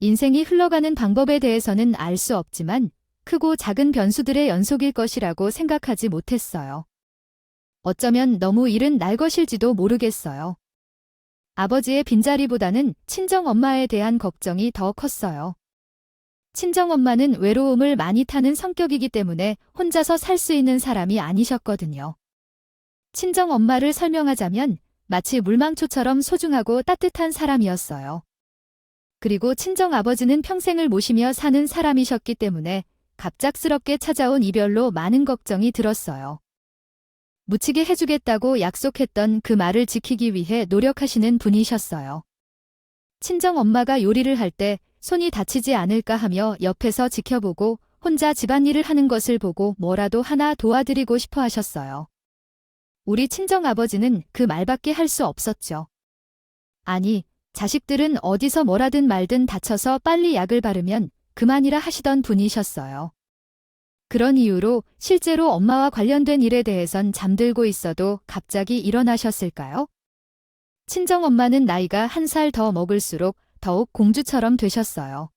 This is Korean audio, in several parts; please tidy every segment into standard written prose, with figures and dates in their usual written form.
인생이 흘러가는 방법에 대해서는 알 수 없지만 크고 작은 변수들의 연속일 것이라고 생각하지 못했어요. 어쩌면 너무 이른 날 것일지도 모르겠어요. 아버지의 빈자리보다는 친정엄마에 대한 걱정이 더 컸어요. 친정엄마는 외로움을 많이 타는 성격이기 때문에 혼자서 살 수 있는 사람이 아니셨거든요. 친정엄마를 설명하자면 마치 물망초처럼 소중하고 따뜻한 사람이었어요. 그리고 친정아버지는 평생을 모시며 사는 사람이셨기 때문에 갑작스럽게 찾아온 이별로 많은 걱정이 들었어요. 묻히게 해주겠다고 약속했던 그 말을 지키기 위해 노력하시는 분이셨어요. 친정엄마가 요리를 할 때 손이 다치지 않을까 하며 옆에서 지켜보고 혼자 집안일을 하는 것을 보고 뭐라도 하나 도와드리고 싶어 하셨어요. 우리 친정아버지는 그 말밖에 할 수 없었죠. 아니, 자식들은 어디서 뭐라든 말든 다쳐서 빨리 약을 바르면 그만이라 하시던 분이셨어요. 그런 이유로 실제로 엄마와 관련된 일에 대해선 잠들고 있어도 갑자기 일어나셨을까요? 친정엄마는 나이가 한 살 더 먹을수록 더욱 공주처럼 되셨어요.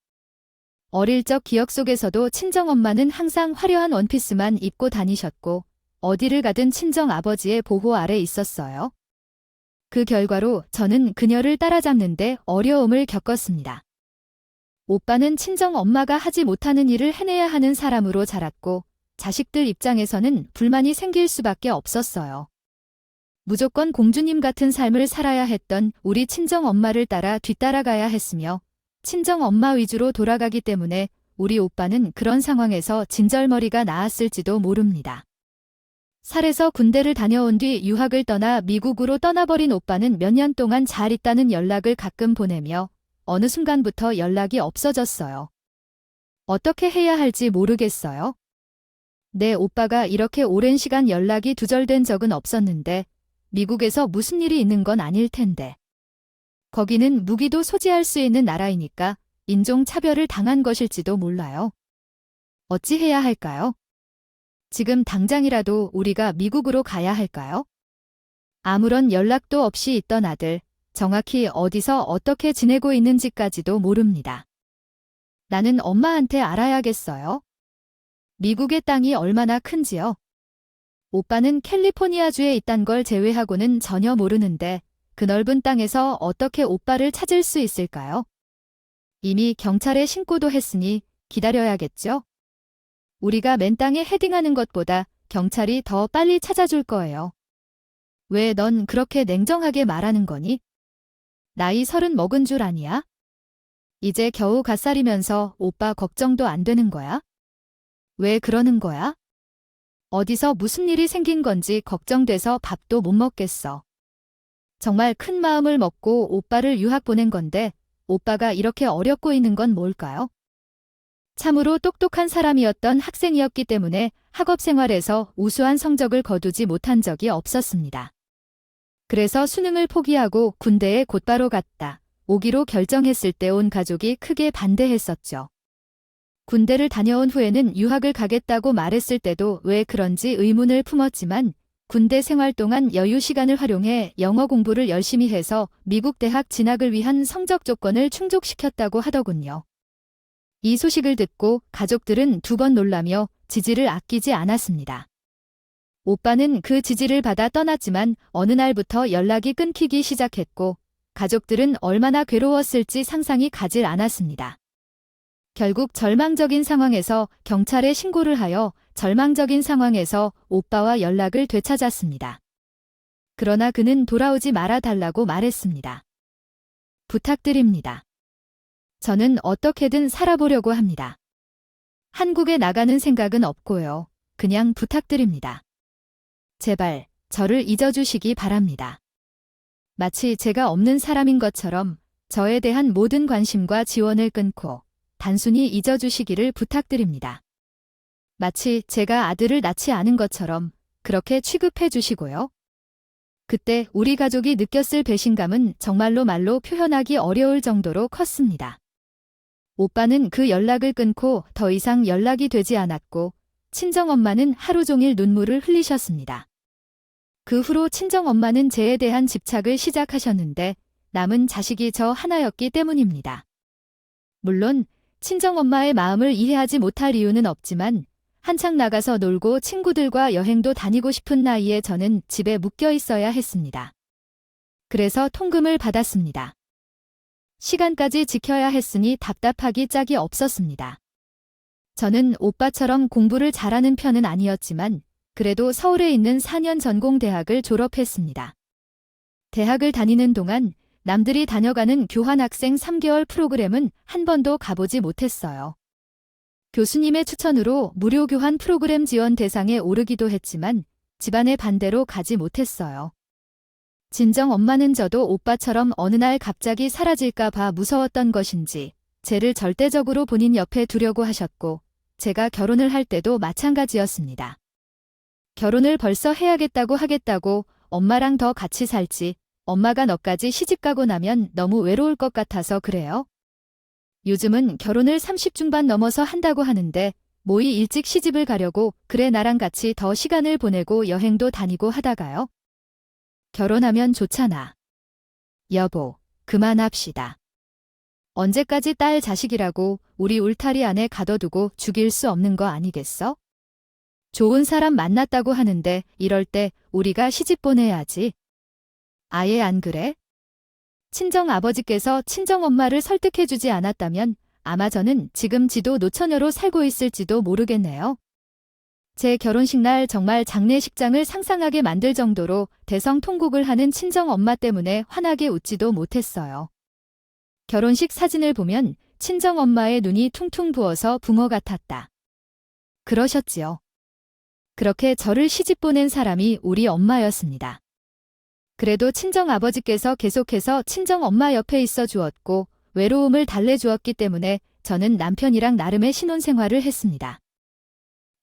어릴 적 기억 속에서도 친정엄마는 항상 화려한 원피스만 입고 다니셨고 어디를 가든 친정아버지의 보호 아래 있었어요. 그 결과로 저는 그녀를 따라잡는데 어려움을 겪었습니다. 오빠는 친정엄마가 하지 못하는 일을 해내야 하는 사람으로 자랐고 자식들 입장에서는 불만이 생길 수밖에 없었어요. 무조건 공주님 같은 삶을 살아야 했던 우리 친정엄마를 따라 뒤따라가야 했으며 친정엄마 위주로 돌아가기 때문에 우리 오빠는 그런 상황에서 진절머리가 나았을지도 모릅니다. 살에서 군대를 다녀온 뒤 유학을 떠나 미국으로 떠나버린 오빠는 몇 년 동안 잘 있다는 연락을 가끔 보내며 어느 순간부터 연락이 없어졌어요. 어떻게 해야 할지 모르겠어요. 내 오빠가 이렇게 오랜 시간 연락이 두절된 적은 없었는데 미국에서 무슨 일이 있는 건 아닐 텐데. 거기는 무기도 소지할 수 있는 나라이니까 인종차별을 당한 것일지도 몰라요. 어찌 해야 할까요? 지금 당장이라도 우리가 미국으로 가야 할까요? 아무런 연락도 없이 있던 아들, 정확히 어디서 어떻게 지내고 있는지까지도 모릅니다. 나는 엄마한테 알아야겠어요. 미국의 땅이 얼마나 큰지요? 오빠는 캘리포니아주에 있단 걸 제외하고는 전혀 모르는데 그 넓은 땅에서 어떻게 오빠를 찾을 수 있을까요? 이미 경찰에 신고도 했으니 기다려야겠죠? 우리가 맨 땅에 헤딩하는 것보다 경찰이 더 빨리 찾아줄 거예요. 왜 넌 그렇게 냉정하게 말하는 거니? 나이 30 먹은 줄 아니야? 이제 겨우 5살이면서 오빠 걱정도 안 되는 거야? 왜 그러는 거야? 어디서 무슨 일이 생긴 건지 걱정돼서 밥도 못 먹겠어. 정말 큰 마음을 먹고 오빠를 유학 보낸 건데 오빠가 이렇게 어렵고 있는 건 뭘까요? 참으로 똑똑한 사람이었던 학생이었기 때문에 학업 생활에서 우수한 성적을 거두지 못한 적이 없었습니다. 그래서 수능을 포기하고 군대에 곧바로 갔다 오기로 결정했을 때 온 가족이 크게 반대했었죠. 군대를 다녀온 후에는 유학을 가겠다고 말했을 때도 왜 그런지 의문을 품었지만 군대 생활 동안 여유 시간을 활용해 영어 공부를 열심히 해서 미국 대학 진학을 위한 성적 조건을 충족시켰다고 하더군요. 이 소식을 듣고 가족들은 2번 놀라며 지지를 아끼지 않았습니다. 오빠는 그 지지를 받아 떠났지만 어느 날부터 연락이 끊기기 시작했고 가족들은 얼마나 괴로웠을지 상상이 가질 않았습니다. 결국 절망적인 상황에서 경찰에 신고를 하여 절망적인 상황에서 오빠와 연락을 되찾았습니다. 그러나 그는 돌아오지 말아달라고 말했습니다. 부탁드립니다. 저는 어떻게든 살아보려고 합니다. 한국에 나가는 생각은 없고요. 그냥 부탁드립니다. 제발 저를 잊어주시기 바랍니다. 마치 제가 없는 사람인 것처럼 저에 대한 모든 관심과 지원을 끊고 단순히 잊어주시기를 부탁드립니다. 마치 제가 아들을 낳지 않은 것처럼 그렇게 취급해 주시고요. 그때 우리 가족이 느꼈을 배신감은 정말로 말로 표현하기 어려울 정도로 컸습니다. 오빠는 그 연락을 끊고 더 이상 연락이 되지 않았고 친정엄마는 하루 종일 눈물을 흘리셨습니다. 그 후로 친정엄마는 제에 대한 집착을 시작하셨는데 남은 자식이 저 하나였기 때문입니다. 물론 친정엄마의 마음을 이해하지 못할 이유는 없지만 한창 나가서 놀고 친구들과 여행도 다니고 싶은 나이에 저는 집에 묶여 있어야 했습니다. 그래서 통금을 받았습니다. 시간까지 지켜야 했으니 답답하기 짝이 없었습니다. 저는 오빠처럼 공부를 잘하는 편은 아니었지만 그래도 서울에 있는 4년 전공대학을 졸업했습니다. 대학을 다니는 동안 남들이 다녀가는 교환학생 3개월 프로그램은 한 번도 가보지 못했어요. 교수님의 추천으로 무료 교환 프로그램 지원 대상에 오르기도 했지만 집안의 반대로 가지 못했어요. 진정 엄마는 저도 오빠처럼 어느 날 갑자기 사라질까 봐 무서웠던 것인지 쟤를 절대적으로 본인 옆에 두려고 하셨고 제가 결혼을 할 때도 마찬가지였습니다. 결혼을 벌써 해야겠다고 하겠다고 엄마랑 더 같이 살지 엄마가 너까지 시집가고 나면 너무 외로울 것 같아서 그래요. 요즘은 결혼을 30 중반 넘어서 한다고 하는데 모이 일찍 시집을 가려고 그래 나랑 같이 더 시간을 보내고 여행도 다니고 하다가요. 결혼하면 좋잖아. 여보, 그만합시다. 언제까지 딸 자식이라고 우리 울타리 안에 가둬두고 죽일 수 없는 거 아니겠어? 좋은 사람 만났다고 하는데 이럴 때 우리가 시집 보내야지. 아예 안 그래? 친정아버지께서 친정엄마를 설득해주지 않았다면 아마 저는 지금 지도 노처녀로 살고 있을지도 모르겠네요. 제 결혼식 날 정말 장례식장을 상상하게 만들 정도로 대성통곡을 하는 친정엄마 때문에 환하게 웃지도 못했어요. 결혼식 사진을 보면 친정엄마의 눈이 퉁퉁 부어서 붕어 같았다. 그러셨지요. 그렇게 저를 시집 보낸 사람이 우리 엄마였습니다. 그래도 친정아버지께서 계속해서 친정엄마 옆에 있어 주었고 외로움을 달래주었기 때문에 저는 남편이랑 나름의 신혼생활을 했습니다.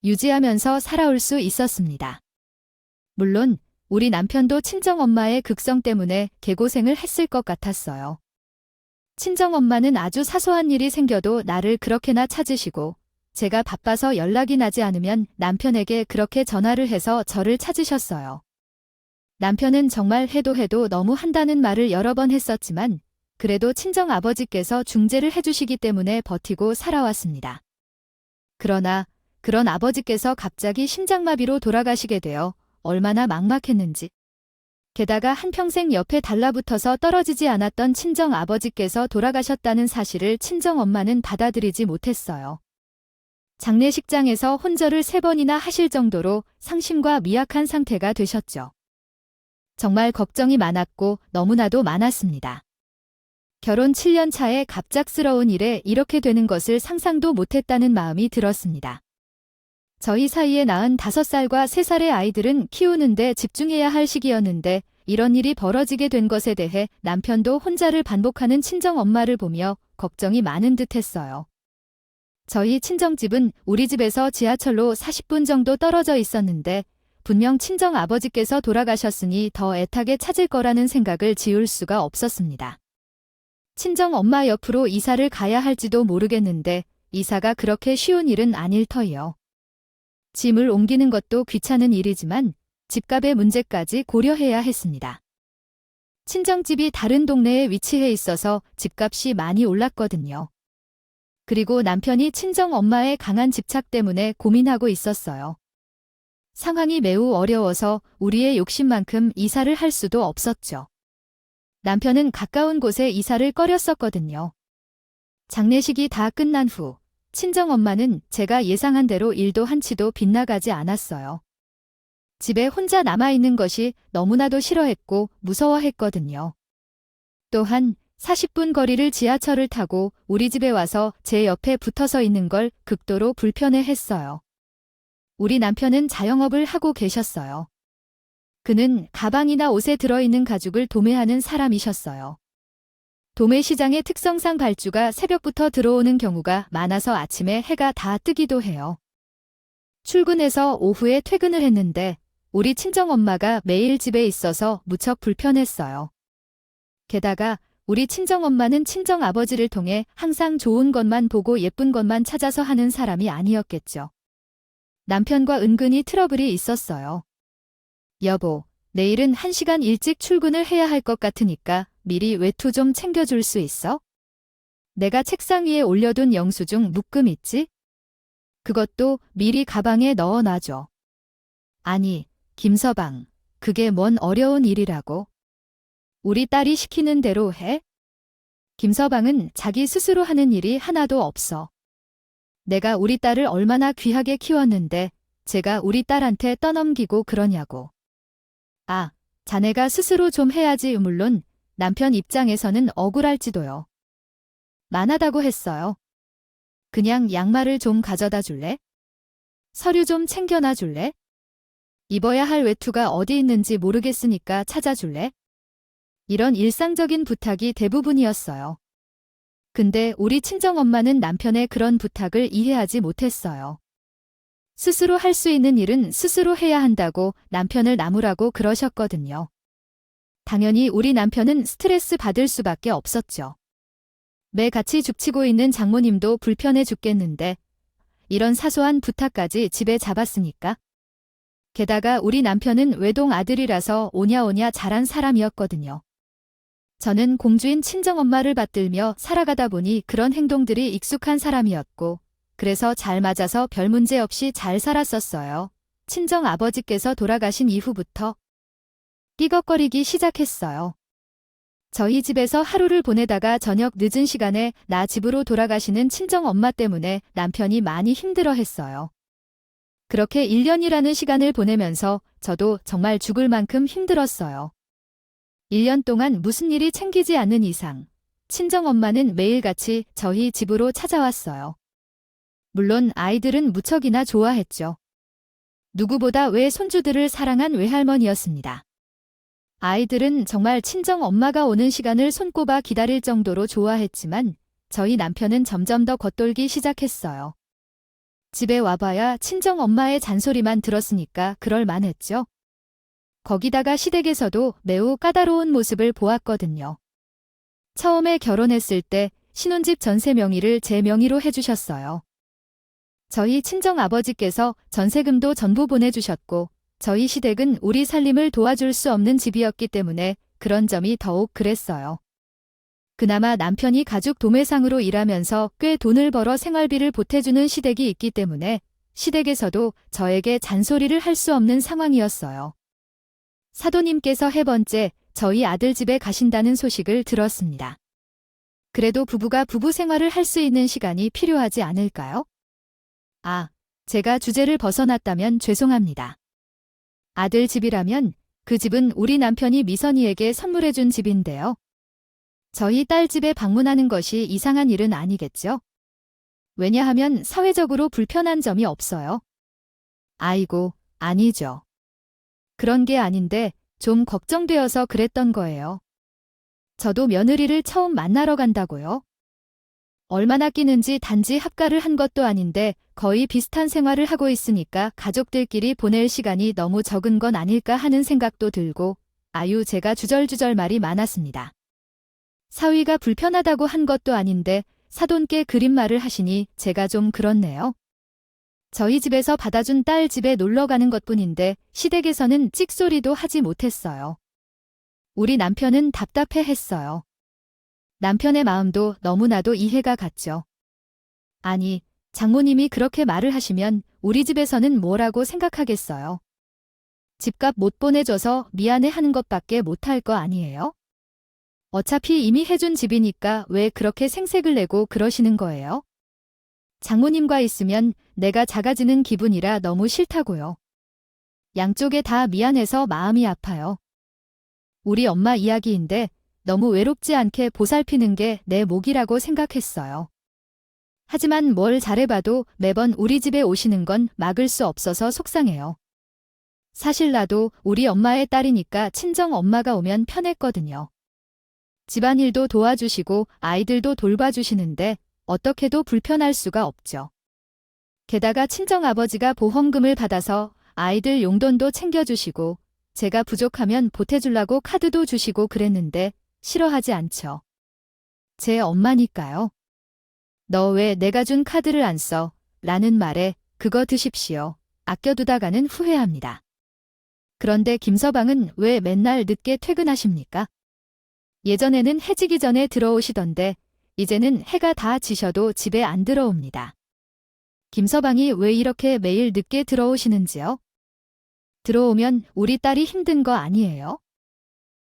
유지하면서 살아올 수 있었습니다. 물론 우리 남편도 친정엄마의 극성 때문에 개고생을 했을 것 같았어요. 친정엄마는 아주 사소한 일이 생겨도 나를 그렇게나 찾으시고 제가 바빠서 연락이 나지 않으면 남편에게 그렇게 전화를 해서 저를 찾으셨어요. 남편은 정말 해도 너무 한다는 말을 여러 번 했었지만 그래도 친정아버지께서 중재를 해주시기 때문에 버티고 살아왔습니다. 그러나 그런 아버지께서 갑자기 심장마비로 돌아가시게 되어 얼마나 막막했는지. 게다가 한평생 옆에 달라붙어서 떨어지지 않았던 친정아버지께서 돌아가셨다는 사실을 친정엄마는 받아들이지 못했어요. 장례식장에서 혼절을 3번이나 하실 정도로 상심과 미약한 상태가 되셨죠. 정말 걱정이 많았고 너무나도 많았습니다. 결혼 7년 차에 갑작스러운 일에 이렇게 되는 것을 상상도 못했다는 마음이 들었습니다. 저희 사이에 낳은 5살과 3살의 아이들은 키우는데 집중해야 할 시기였는데 이런 일이 벌어지게 된 것에 대해 남편도 혼자를 반복하는 친정엄마를 보며 걱정이 많은 듯 했어요. 저희 친정집은 우리 집에서 지하철로 40분 정도 떨어져 있었는데 분명 친정아버지께서 돌아가셨으니 더 애타게 찾을 거라는 생각을 지울 수가 없었습니다. 친정엄마 옆으로 이사를 가야 할지도 모르겠는데 이사가 그렇게 쉬운 일은 아닐 터이요. 짐을 옮기는 것도 귀찮은 일이지만 집값의 문제까지 고려해야 했습니다. 친정집이 다른 동네에 위치해 있어서 집값이 많이 올랐거든요. 그리고 남편이 친정엄마의 강한 집착 때문에 고민하고 있었어요. 상황이 매우 어려워서 우리의 욕심만큼 이사를 할 수도 없었죠. 남편은 가까운 곳에 이사를 꺼렸었거든요. 장례식이 다 끝난 후 친정엄마는 제가 예상한 대로 일도 한치도 빗나가지 않았어요. 집에 혼자 남아있는 것이 너무나도 싫어했고 무서워했거든요. 또한 40분 거리를 지하철을 타고 우리 집에 와서 제 옆에 붙어서 있는 걸 극도로 불편해했어요. 우리 남편은 자영업을 하고 계셨어요. 그는 가방이나 옷에 들어있는 가죽을 도매하는 사람이셨어요. 도매시장의 특성상 발주가 새벽부터 들어오는 경우가 많아서 아침에 해가 다 뜨기도 해요. 출근해서 오후에 퇴근을 했는데 우리 친정엄마가 매일 집에 있어서 무척 불편했어요. 게다가 우리 친정엄마는 친정아버지를 통해 항상 좋은 것만 보고 예쁜 것만 찾아서 하는 사람이 아니었겠죠. 남편과 은근히 트러블이 있었어요. 여보, 내일은 1시간 일찍 출근을 해야 할 것 같으니까 미리 외투 좀 챙겨줄 수 있어? 내가 책상 위에 올려둔 영수증 묶음 있지? 그것도 미리 가방에 넣어놔줘. 아니, 김서방, 그게 뭔 어려운 일이라고. 우리 딸이 시키는 대로 해? 김서방은 자기 스스로 하는 일이 하나도 없어. 내가 우리 딸을 얼마나 귀하게 키웠는데 제가 우리 딸한테 떠넘기고 그러냐고. 아, 자네가 스스로 좀 해야지. 물론 남편 입장에서는 억울할지도요. 만하다고 했어요. 그냥 양말을 좀 가져다 줄래? 서류 좀 챙겨놔 줄래? 입어야 할 외투가 어디 있는지 모르겠으니까 찾아줄래? 이런 일상적인 부탁이 대부분이었어요. 근데 우리 친정엄마는 남편의 그런 부탁을 이해하지 못했어요. 스스로 할 수 있는 일은 스스로 해야 한다고 남편을 나무라고 그러셨거든요. 당연히 우리 남편은 스트레스 받을 수밖에 없었죠. 매같이 죽치고 있는 장모님도 불편해 죽겠는데 이런 사소한 부탁까지 집에 잡았으니까. 게다가 우리 남편은 외동 아들이라서 오냐오냐 잘한 사람이었거든요. 저는 공주인 친정엄마를 받들며 살아가다 보니 그런 행동들이 익숙한 사람이었고 그래서 잘 맞아서 별 문제 없이 잘 살았었어요. 친정아버지께서 돌아가신 이후부터 삐걱거리기 시작했어요. 저희 집에서 하루를 보내다가 저녁 늦은 시간에 나 집으로 돌아가시는 친정엄마 때문에 남편이 많이 힘들어했어요. 그렇게 1년이라는 시간을 보내면서 저도 정말 죽을 만큼 힘들었어요. 1년 동안 무슨 일이 챙기지 않는 이상 친정엄마는 매일같이 저희 집으로 찾아왔어요. 물론 아이들은 무척이나 좋아했죠. 누구보다 외손주들을 사랑한 외할머니였습니다. 아이들은 정말 친정엄마가 오는 시간을 손꼽아 기다릴 정도로 좋아했지만 저희 남편은 점점 더 겉돌기 시작했어요. 집에 와봐야 친정엄마의 잔소리만 들었으니까 그럴 만했죠. 거기다가 시댁에서도 매우 까다로운 모습을 보았거든요. 처음에 결혼했을 때 신혼집 전세 명의를 제 명의로 해주셨어요. 저희 친정아버지께서 전세금도 전부 보내주셨고 저희 시댁은 우리 살림을 도와줄 수 없는 집이었기 때문에 그런 점이 더욱 그랬어요. 그나마 남편이 가죽 도매상으로 일하면서 꽤 돈을 벌어 생활비를 보태주는 시댁이 있기 때문에 시댁에서도 저에게 잔소리를 할 수 없는 상황이었어요. 사도님께서 해번째 저희 아들 집에 가신다는 소식을 들었습니다. 그래도 부부가 부부 생활을 할 수 있는 시간이 필요하지 않을까요? 아, 제가 주제를 벗어났다면 죄송합니다. 아들 집이라면 그 집은 우리 남편이 미선이에게 선물해준 집인데요. 저희 딸 집에 방문하는 것이 이상한 일은 아니겠죠? 왜냐하면 사회적으로 불편한 점이 없어요. 아이고, 아니죠. 그런 게 아닌데 좀 걱정되어서 그랬던 거예요. 저도 며느리를 처음 만나러 간다고요? 얼마나 끼는지 단지 합가를 한 것도 아닌데 거의 비슷한 생활을 하고 있으니까 가족들끼리 보낼 시간이 너무 적은 건 아닐까 하는 생각도 들고 아유 제가 주절주절 말이 많았습니다. 사위가 불편하다고 한 것도 아닌데 사돈께 그린말을 하시니 제가 좀 그렇네요. 저희 집에서 받아준 딸 집에 놀러 가는 것뿐인데 시댁에서는 찍소리도 하지 못했어요. 우리 남편은 답답해했어요. 남편의 마음도 너무나도 이해가 갔죠. 아니, 장모님이 그렇게 말을 하시면 우리 집에서는 뭐라고 생각하겠어요. 집값 못 보내줘서 미안해하는 것밖에 못할 거 아니에요? 어차피 이미 해준 집이니까 왜 그렇게 생색을 내고 그러시는 거예요? 장모님과 있으면 내가 작아지는 기분이라 너무 싫다고요. 양쪽에 다 미안해서 마음이 아파요. 우리 엄마 이야기인데 너무 외롭지 않게 보살피는 게 내 몫이라고 생각했어요. 하지만 뭘 잘해봐도 매번 우리 집에 오시는 건 막을 수 없어서 속상해요. 사실 나도 우리 엄마의 딸이니까 친정 엄마가 오면 편했거든요. 집안일도 도와주시고 아이들도 돌봐주시는데 어떻게도 불편할 수가 없죠. 게다가 친정아버지가 보험금을 받아서 아이들 용돈도 챙겨주시고 제가 부족하면 보태주려고 카드도 주시고 그랬는데 싫어하지 않죠. 제 엄마니까요. 너 왜 내가 준 카드를 안 써? 라는 말에 그거 드십시오. 아껴두다가는 후회합니다. 그런데 김서방은 왜 맨날 늦게 퇴근하십니까? 예전에는 해지기 전에 들어오시던데 이제는 해가 다 지셔도 집에 안 들어옵니다. 김서방이 왜 이렇게 매일 늦게 들어오시는지요? 들어오면 우리 딸이 힘든 거 아니에요?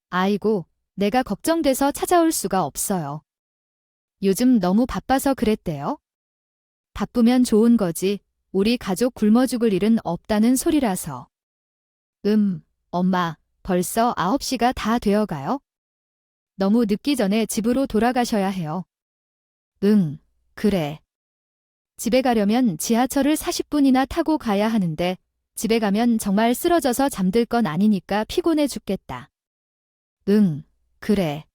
아이고, 내가 걱정돼서 찾아올 수가 없어요. 요즘 너무 바빠서 그랬대요. 바쁘면 좋은 거지, 우리 가족 굶어 죽을 일은 없다는 소리라서. 엄마, 벌써 9시가 다 되어가요? 너무 늦기 전에 집으로 돌아가셔야 해요. 응, 그래. 집에 가려면 지하철을 40분이나 타고 가야 하는데 집에 가면 정말 쓰러져서 잠들 건 아니니까 피곤해 죽겠다. 응, 그래.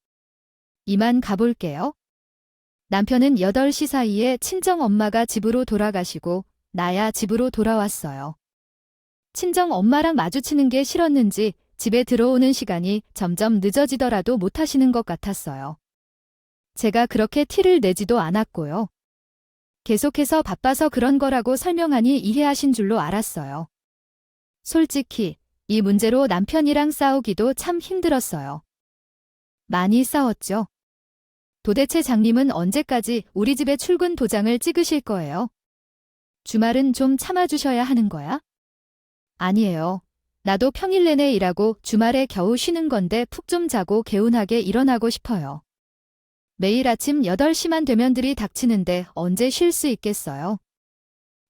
이만 가볼게요. 남편은 8시 사이에 친정엄마가 집으로 돌아가시고 나야 집으로 돌아왔어요. 친정엄마랑 마주치는 게 싫었는지 집에 들어오는 시간이 점점 늦어지더라도 못하시는 것 같았어요. 제가 그렇게 티를 내지도 않았고요. 계속해서 바빠서 그런 거라고 설명하니 이해하신 줄로 알았어요. 솔직히 이 문제로 남편이랑 싸우기도 참 힘들었어요. 많이 싸웠죠. 도대체 장님은 언제까지 우리 집에 출근 도장을 찍으실 거예요? 주말은 좀 참아주셔야 하는 거야? 아니에요. 나도 평일 내내 일하고 주말에 겨우 쉬는 건데 푹 좀 자고 개운하게 일어나고 싶어요. 매일 아침 8시만 되면 들이 닥치는데 언제 쉴 수 있겠어요?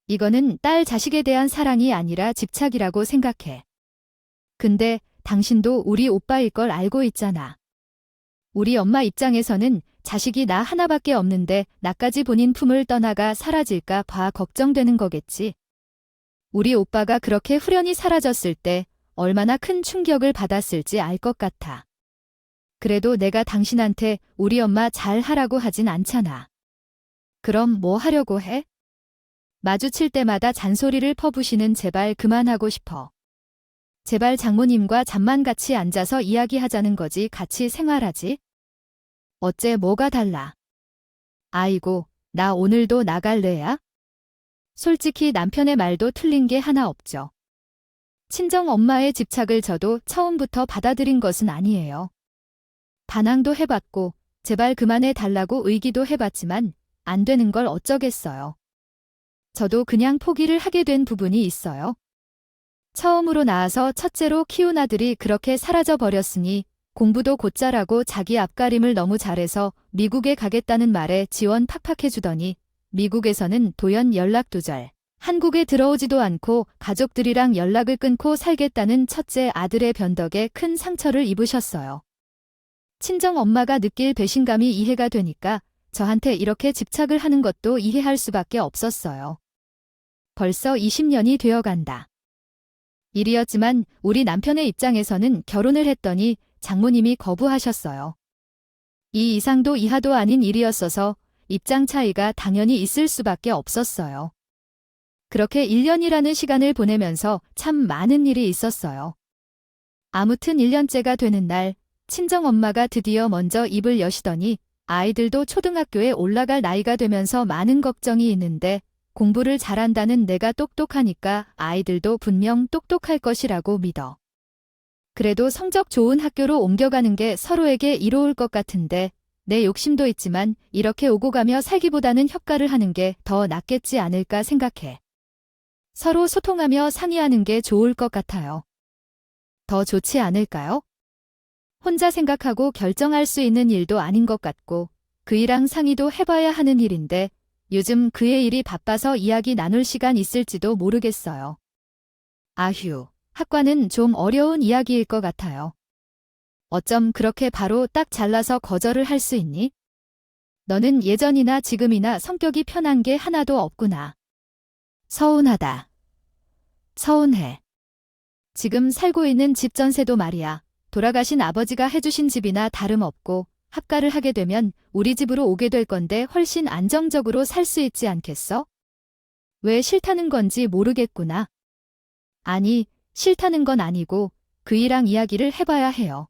이거는 딸 자식에 대한 사랑이 아니라 집착이라고 생각해. 근데 당신도 우리 오빠일 걸 알고 있잖아. 우리 엄마 입장에서는 자식이 나 하나밖에 없는데 나까지 본인 품을 떠나가 사라질까 봐 걱정되는 거겠지. 우리 오빠가 그렇게 후련히 사라졌을 때 얼마나 큰 충격을 받았을지 알 것 같아. 그래도 내가 당신한테 우리 엄마 잘 하라고 하진 않잖아. 그럼 뭐 하려고 해? 마주칠 때마다 잔소리를 퍼부시는 제발 그만하고 싶어. 제발 장모님과 잠만 같이 앉아서 이야기하자는 거지 같이 생활하지? 어째 뭐가 달라? 아이고, 나 오늘도 나갈래야? 솔직히 남편의 말도 틀린 게 하나 없죠. 친정 엄마의 집착을 저도 처음부터 받아들인 것은 아니에요. 반항도 해봤고 제발 그만해 달라고 의기도 해봤지만 안 되는 걸 어쩌겠어요. 저도 그냥 포기를 하게 된 부분이 있어요. 처음으로 낳아서 첫째로 키운 아들이 그렇게 사라져 버렸으니 공부도 곧잘하고 자기 앞가림을 너무 잘해서 미국에 가겠다는 말에 지원 팍팍 해주더니 미국에서는 돌연 연락두절. 한국에 들어오지도 않고 가족들이랑 연락을 끊고 살겠다는 첫째 아들의 변덕에 큰 상처를 입으셨어요. 친정 엄마가 느낄 배신감이 이해가 되니까 저한테 이렇게 집착을 하는 것도 이해할 수밖에 없었어요. 벌써 20년이 되어간다. 일이었지만 우리 남편의 입장에서는 결혼을 했더니 장모님이 거부하셨어요. 이 이상도 이하도 아닌 일이었어서 입장 차이가 당연히 있을 수밖에 없었어요. 그렇게 1년이라는 시간을 보내면서 참 많은 일이 있었어요. 아무튼 1년째가 되는 날 친정엄마가 드디어 먼저 입을 여시더니 아이들도 초등학교에 올라갈 나이가 되면서 많은 걱정이 있는데 공부를 잘한다는 내가 똑똑하니까 아이들도 분명 똑똑할 것이라고 믿어. 그래도 성적 좋은 학교로 옮겨가는 게 서로에게 이로울 것 같은데 내 욕심도 있지만 이렇게 오고 가며 살기보다는 협가를 하는 게 더 낫겠지 않을까 생각해. 서로 소통하며 상의하는 게 좋을 것 같아요. 더 좋지 않을까요? 혼자 생각하고 결정할 수 있는 일도 아닌 것 같고 그이랑 상의도 해봐야 하는 일인데 요즘 그의 일이 바빠서 이야기 나눌 시간 있을지도 모르겠어요. 아휴, 학과는 좀 어려운 이야기일 것 같아요. 어쩜 그렇게 바로 딱 잘라서 거절을 할 수 있니? 너는 예전이나 지금이나 성격이 편한 게 하나도 없구나. 서운하다. 서운해. 지금 살고 있는 집 전세도 말이야. 돌아가신 아버지가 해주신 집이나 다름없고 합가를 하게 되면 우리 집으로 오게 될 건데 훨씬 안정적으로 살 수 있지 않겠어? 왜 싫다는 건지 모르겠구나. 아니, 싫다는 건 아니고 그이랑 이야기를 해봐야 해요.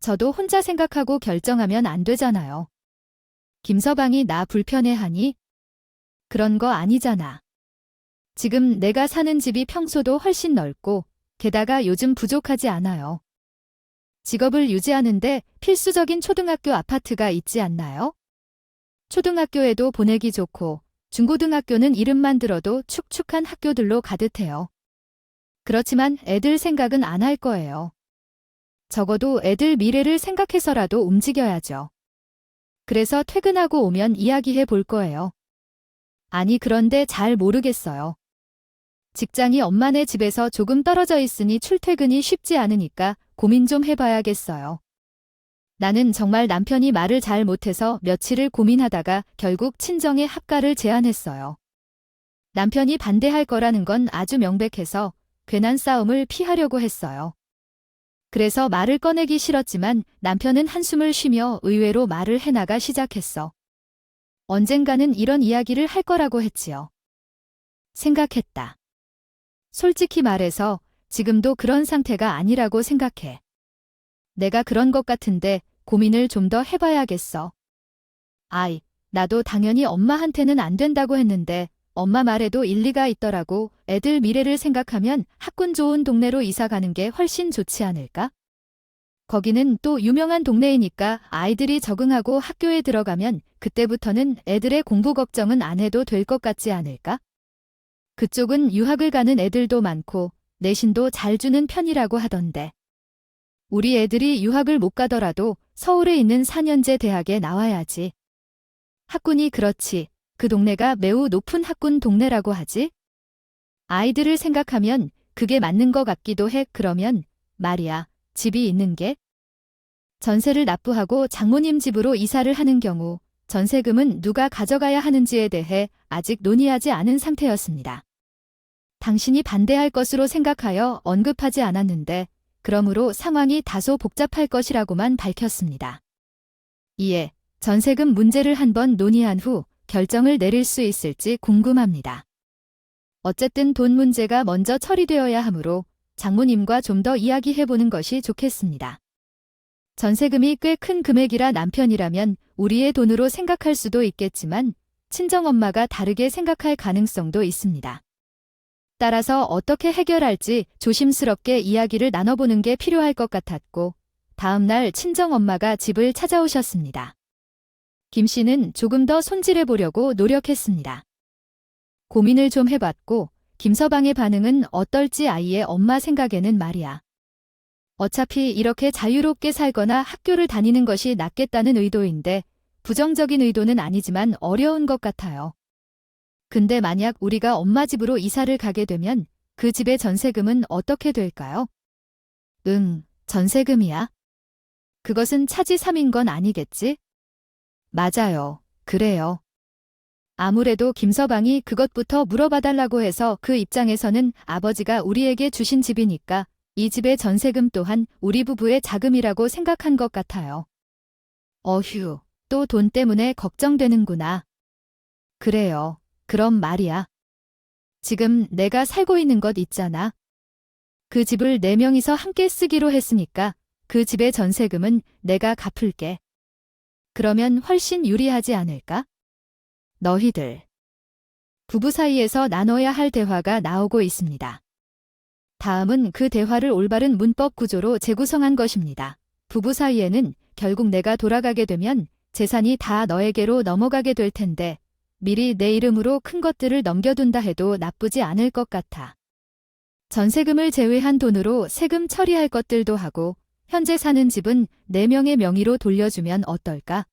저도 혼자 생각하고 결정하면 안 되잖아요. 김서방이 나 불편해하니? 그런 거 아니잖아. 지금 내가 사는 집이 평소도 훨씬 넓고 게다가 요즘 부족하지 않아요. 직업을 유지하는데 필수적인 초등학교 아파트가 있지 않나요? 초등학교에도 보내기 좋고 중고등학교는 이름만 들어도 축축한 학교들로 가득해요. 그렇지만 애들 생각은 안 할 거예요. 적어도 애들 미래를 생각해서라도 움직여야죠. 그래서 퇴근하고 오면 이야기해 볼 거예요. 아니, 그런데 잘 모르겠어요. 직장이 엄마네 집에서 조금 떨어져 있으니 출퇴근이 쉽지 않으니까 고민 좀 해봐야겠어요. 나는 정말 남편이 말을 잘 못해서 며칠을 고민하다가 결국 친정에 합가를 제안했어요. 남편이 반대할 거라는 건 아주 명백해서 괜한 싸움을 피하려고 했어요. 그래서 말을 꺼내기 싫었지만 남편은 한숨을 쉬며 의외로 말을 해나가 시작했어. 언젠가는 이런 이야기를 할 거라고 했지요. 생각했다. 솔직히 말해서 지금도 그런 상태가 아니라고 생각해. 내가 그런 것 같은데 고민을 좀 더 해봐야겠어. 아이, 나도 당연히 엄마한테는 안 된다고 했는데 엄마 말에도 일리가 있더라고. 애들 미래를 생각하면 학군 좋은 동네로 이사 가는 게 훨씬 좋지 않을까? 거기는 또 유명한 동네이니까 아이들이 적응하고 학교에 들어가면 그때부터는 애들의 공부 걱정은 안 해도 될 것 같지 않을까? 그쪽은 유학을 가는 애들도 많고 내신도 잘 주는 편이라고 하던데. 우리 애들이 유학을 못 가더라도 서울에 있는 4년제 대학에 나와야지. 학군이 그렇지. 그 동네가 매우 높은 학군 동네라고 하지? 아이들을 생각하면 그게 맞는 것 같기도 해. 그러면 말이야, 집이 있는 게? 전세를 납부하고 장모님 집으로 이사를 하는 경우 전세금은 누가 가져가야 하는지에 대해 아직 논의하지 않은 상태였습니다. 당신이 반대할 것으로 생각하여 언급하지 않았는데 그러므로 상황이 다소 복잡할 것이라고만 밝혔습니다. 이에 전세금 문제를 한번 논의한 후 결정을 내릴 수 있을지 궁금합니다. 어쨌든 돈 문제가 먼저 처리되어야 하므로 장모님과 좀 더 이야기해보는 것이 좋겠습니다. 전세금이 꽤 큰 금액이라 남편이라면 우리의 돈으로 생각할 수도 있겠지만 친정엄마가 다르게 생각할 가능성도 있습니다. 따라서 어떻게 해결할지 조심스럽게 이야기를 나눠보는 게 필요할 것 같았고 다음 날 친정엄마가 집을 찾아오셨습니다. 김 씨는 조금 더 손질해보려고 노력했습니다. 고민을 좀 해봤고 김서방의 반응은 어떨지 아이의 엄마 생각에는 말이야. 어차피 이렇게 자유롭게 살거나 학교를 다니는 것이 낫겠다는 의도인데 부정적인 의도는 아니지만 어려운 것 같아요. 근데 만약 우리가 엄마 집으로 이사를 가게 되면 그 집의 전세금은 어떻게 될까요? 전세금이야. 그것은 차지 3인 건 아니겠지? 맞아요. 그래요. 아무래도 김서방이 그것부터 물어봐달라고 해서 그 입장에서는 아버지가 우리에게 주신 집이니까 이 집의 전세금 또한 우리 부부의 자금이라고 생각한 것 같아요. 어휴, 또 돈 때문에 걱정되는구나. 그래요. 그럼 말이야. 지금 내가 살고 있는 것 있잖아. 그 집을 4명이서 함께 쓰기로 했으니까 그 집의 전세금은 내가 갚을게. 그러면 훨씬 유리하지 않을까? 너희들. 부부 사이에서 나눠야 할 대화가 나오고 있습니다. 다음은 그 대화를 올바른 문법 구조로 재구성한 것입니다. 부부 사이에는 결국 내가 돌아가게 되면 재산이 다 너에게로 넘어가게 될 텐데 미리 내 이름으로 큰 것들을 넘겨둔다 해도 나쁘지 않을 것 같아. 전세금을 제외한 돈으로 세금 처리할 것들도 하고 현재 사는 집은 4명의 명의로 돌려주면 어떨까?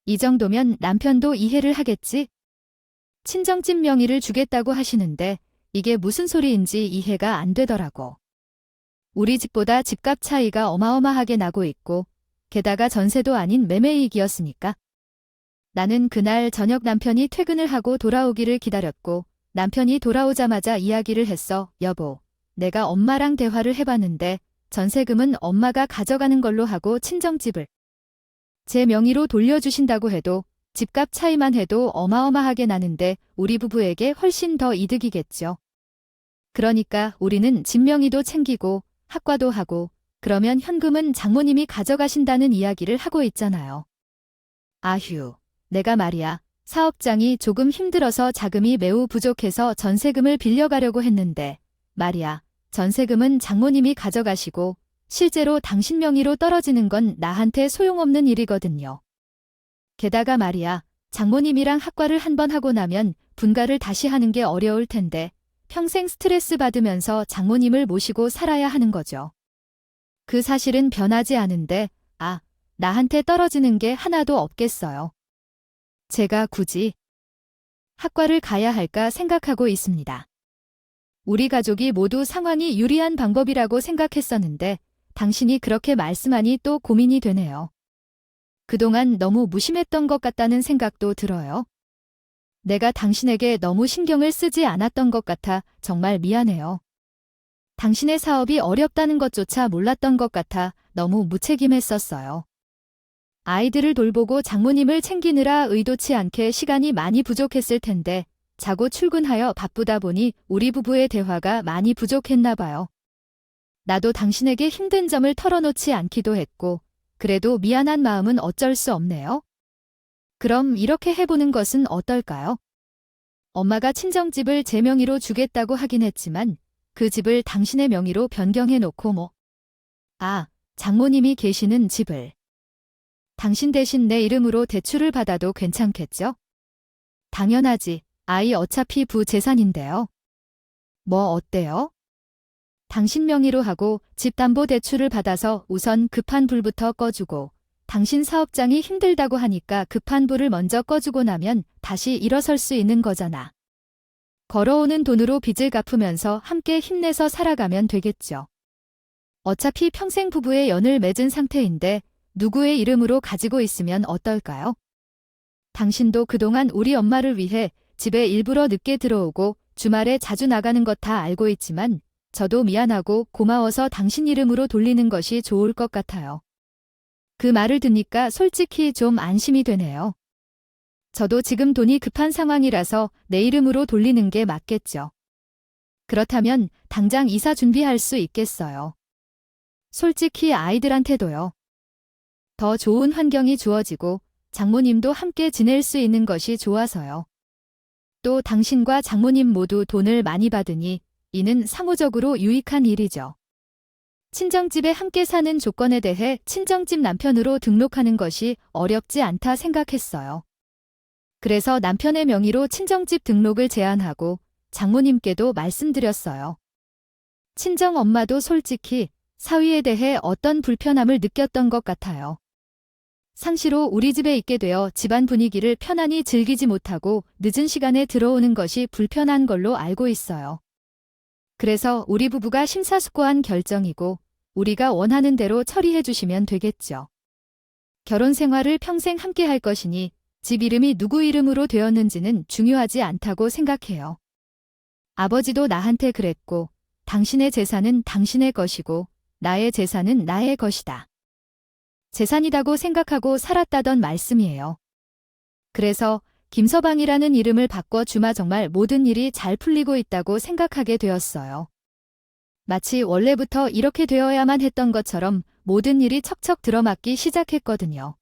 이 정도면 남편도 이해를 하겠지? 친정집 명의를 주겠다고 하시는데 이게 무슨 소리인지 이해가 안 되더라고. 우리 집보다 집값 차이가 어마어마하게 나고 있고 게다가 전세도 아닌 매매이익이었으니까. 나는 그날 저녁 남편이 퇴근을 하고 돌아오기를 기다렸고 남편이 돌아오자마자 이야기를 했어. 여보, 내가 엄마랑 대화를 해봤는데 전세금은 엄마가 가져가는 걸로 하고 친정집을 제 명의로 돌려주신다고 해도 집값 차이만 해도 어마어마하게 나는데 우리 부부에게 훨씬 더 이득이겠죠. 그러니까 우리는 집 명의도 챙기고 학과도 하고 그러면 현금은 장모님이 가져가신다는 이야기를 하고 있잖아요. 아휴, 내가 말이야. 사업장이 조금 힘들어서 자금이 매우 부족해서 전세금을 빌려가려고 했는데 말이야. 전세금은 장모님이 가져가시고 실제로 당신 명의로 떨어지는 건 나한테 소용없는 일이거든요. 게다가 말이야. 장모님이랑 학과를 한 번 하고 나면 분가를 다시 하는 게 어려울 텐데 평생 스트레스 받으면서 장모님을 모시고 살아야 하는 거죠. 그 사실은 변하지 않은데, 나한테 떨어지는 게 하나도 없겠어요. 제가 굳이 학과를 가야 할까 생각하고 있습니다. 우리 가족이 모두 상황이 유리한 방법이라고 생각했었는데 당신이 그렇게 말씀하니 또 고민이 되네요. 그동안 너무 무심했던 것 같다는 생각도 들어요. 내가 당신에게 너무 신경을 쓰지 않았던 것 같아 정말 미안해요. 당신의 사업이 어렵다는 것조차 몰랐던 것 같아 너무 무책임했었어요. 아이들을 돌보고 장모님을 챙기느라 의도치 않게 시간이 많이 부족했을 텐데 자고 출근하여 바쁘다 보니 우리 부부의 대화가 많이 부족했나 봐요. 나도 당신에게 힘든 점을 털어놓지 않기도 했고 그래도 미안한 마음은 어쩔 수 없네요. 그럼 이렇게 해보는 것은 어떨까요? 엄마가 친정집을 제 명의로 주겠다고 하긴 했지만 그 집을 당신의 명의로 변경해놓고 장모님이 계시는 집을 당신 대신 내 이름으로 대출을 받아도 괜찮겠죠? 당연하지. 아이 어차피 부재산인데요. 뭐 어때요? 당신 명의로 하고 집담보대출을 받아서 우선 급한 불부터 꺼주고 당신 사업장이 힘들다고 하니까 급한 불을 먼저 꺼주고 나면 다시 일어설 수 있는 거잖아. 걸어오는 돈으로 빚을 갚으면서 함께 힘내서 살아가면 되겠죠. 어차피 평생 부부의 연을 맺은 상태인데 누구의 이름으로 가지고 있으면 어떨까요? 당신도 그동안 우리 엄마를 위해 집에 일부러 늦게 들어오고 주말에 자주 나가는 것 다 알고 있지만 저도 미안하고 고마워서 당신 이름으로 돌리는 것이 좋을 것 같아요. 그 말을 듣니까 솔직히 좀 안심이 되네요. 저도 지금 돈이 급한 상황이라서 내 이름으로 돌리는 게 맞겠죠. 그렇다면 당장 이사 준비할 수 있겠어요. 솔직히 아이들한테도요. 더 좋은 환경이 주어지고 장모님도 함께 지낼 수 있는 것이 좋아서요. 또 당신과 장모님 모두 돈을 많이 받으니 이는 상호적으로 유익한 일이죠. 친정집에 함께 사는 조건에 대해 친정집 남편으로 등록하는 것이 어렵지 않다 생각했어요. 그래서 남편의 명의로 친정집 등록을 제안하고 장모님께도 말씀드렸어요. 친정 엄마도 솔직히 사위에 대해 어떤 불편함을 느꼈던 것 같아요. 상시로 우리 집에 있게 되어 집안 분위기를 편안히 즐기지 못하고 늦은 시간에 들어오는 것이 불편한 걸로 알고 있어요. 그래서 우리 부부가 심사숙고한 결정이고 우리가 원하는 대로 처리해 주시면 되겠죠. 결혼 생활을 평생 함께 할 것이니 집 이름이 누구 이름으로 되었는지는 중요하지 않다고 생각해요. 아버지도 나한테 그랬고 당신의 재산은 당신의 것이고 나의 재산은 나의 것이다. 재산이라고 생각하고 살았다던 말씀이에요. 그래서 김서방이라는 이름을 바꿔 주마 정말 모든 일이 잘 풀리고 있다고 생각하게 되었어요. 마치 원래부터 이렇게 되어야만 했던 것처럼 모든 일이 척척 들어맞기 시작했거든요.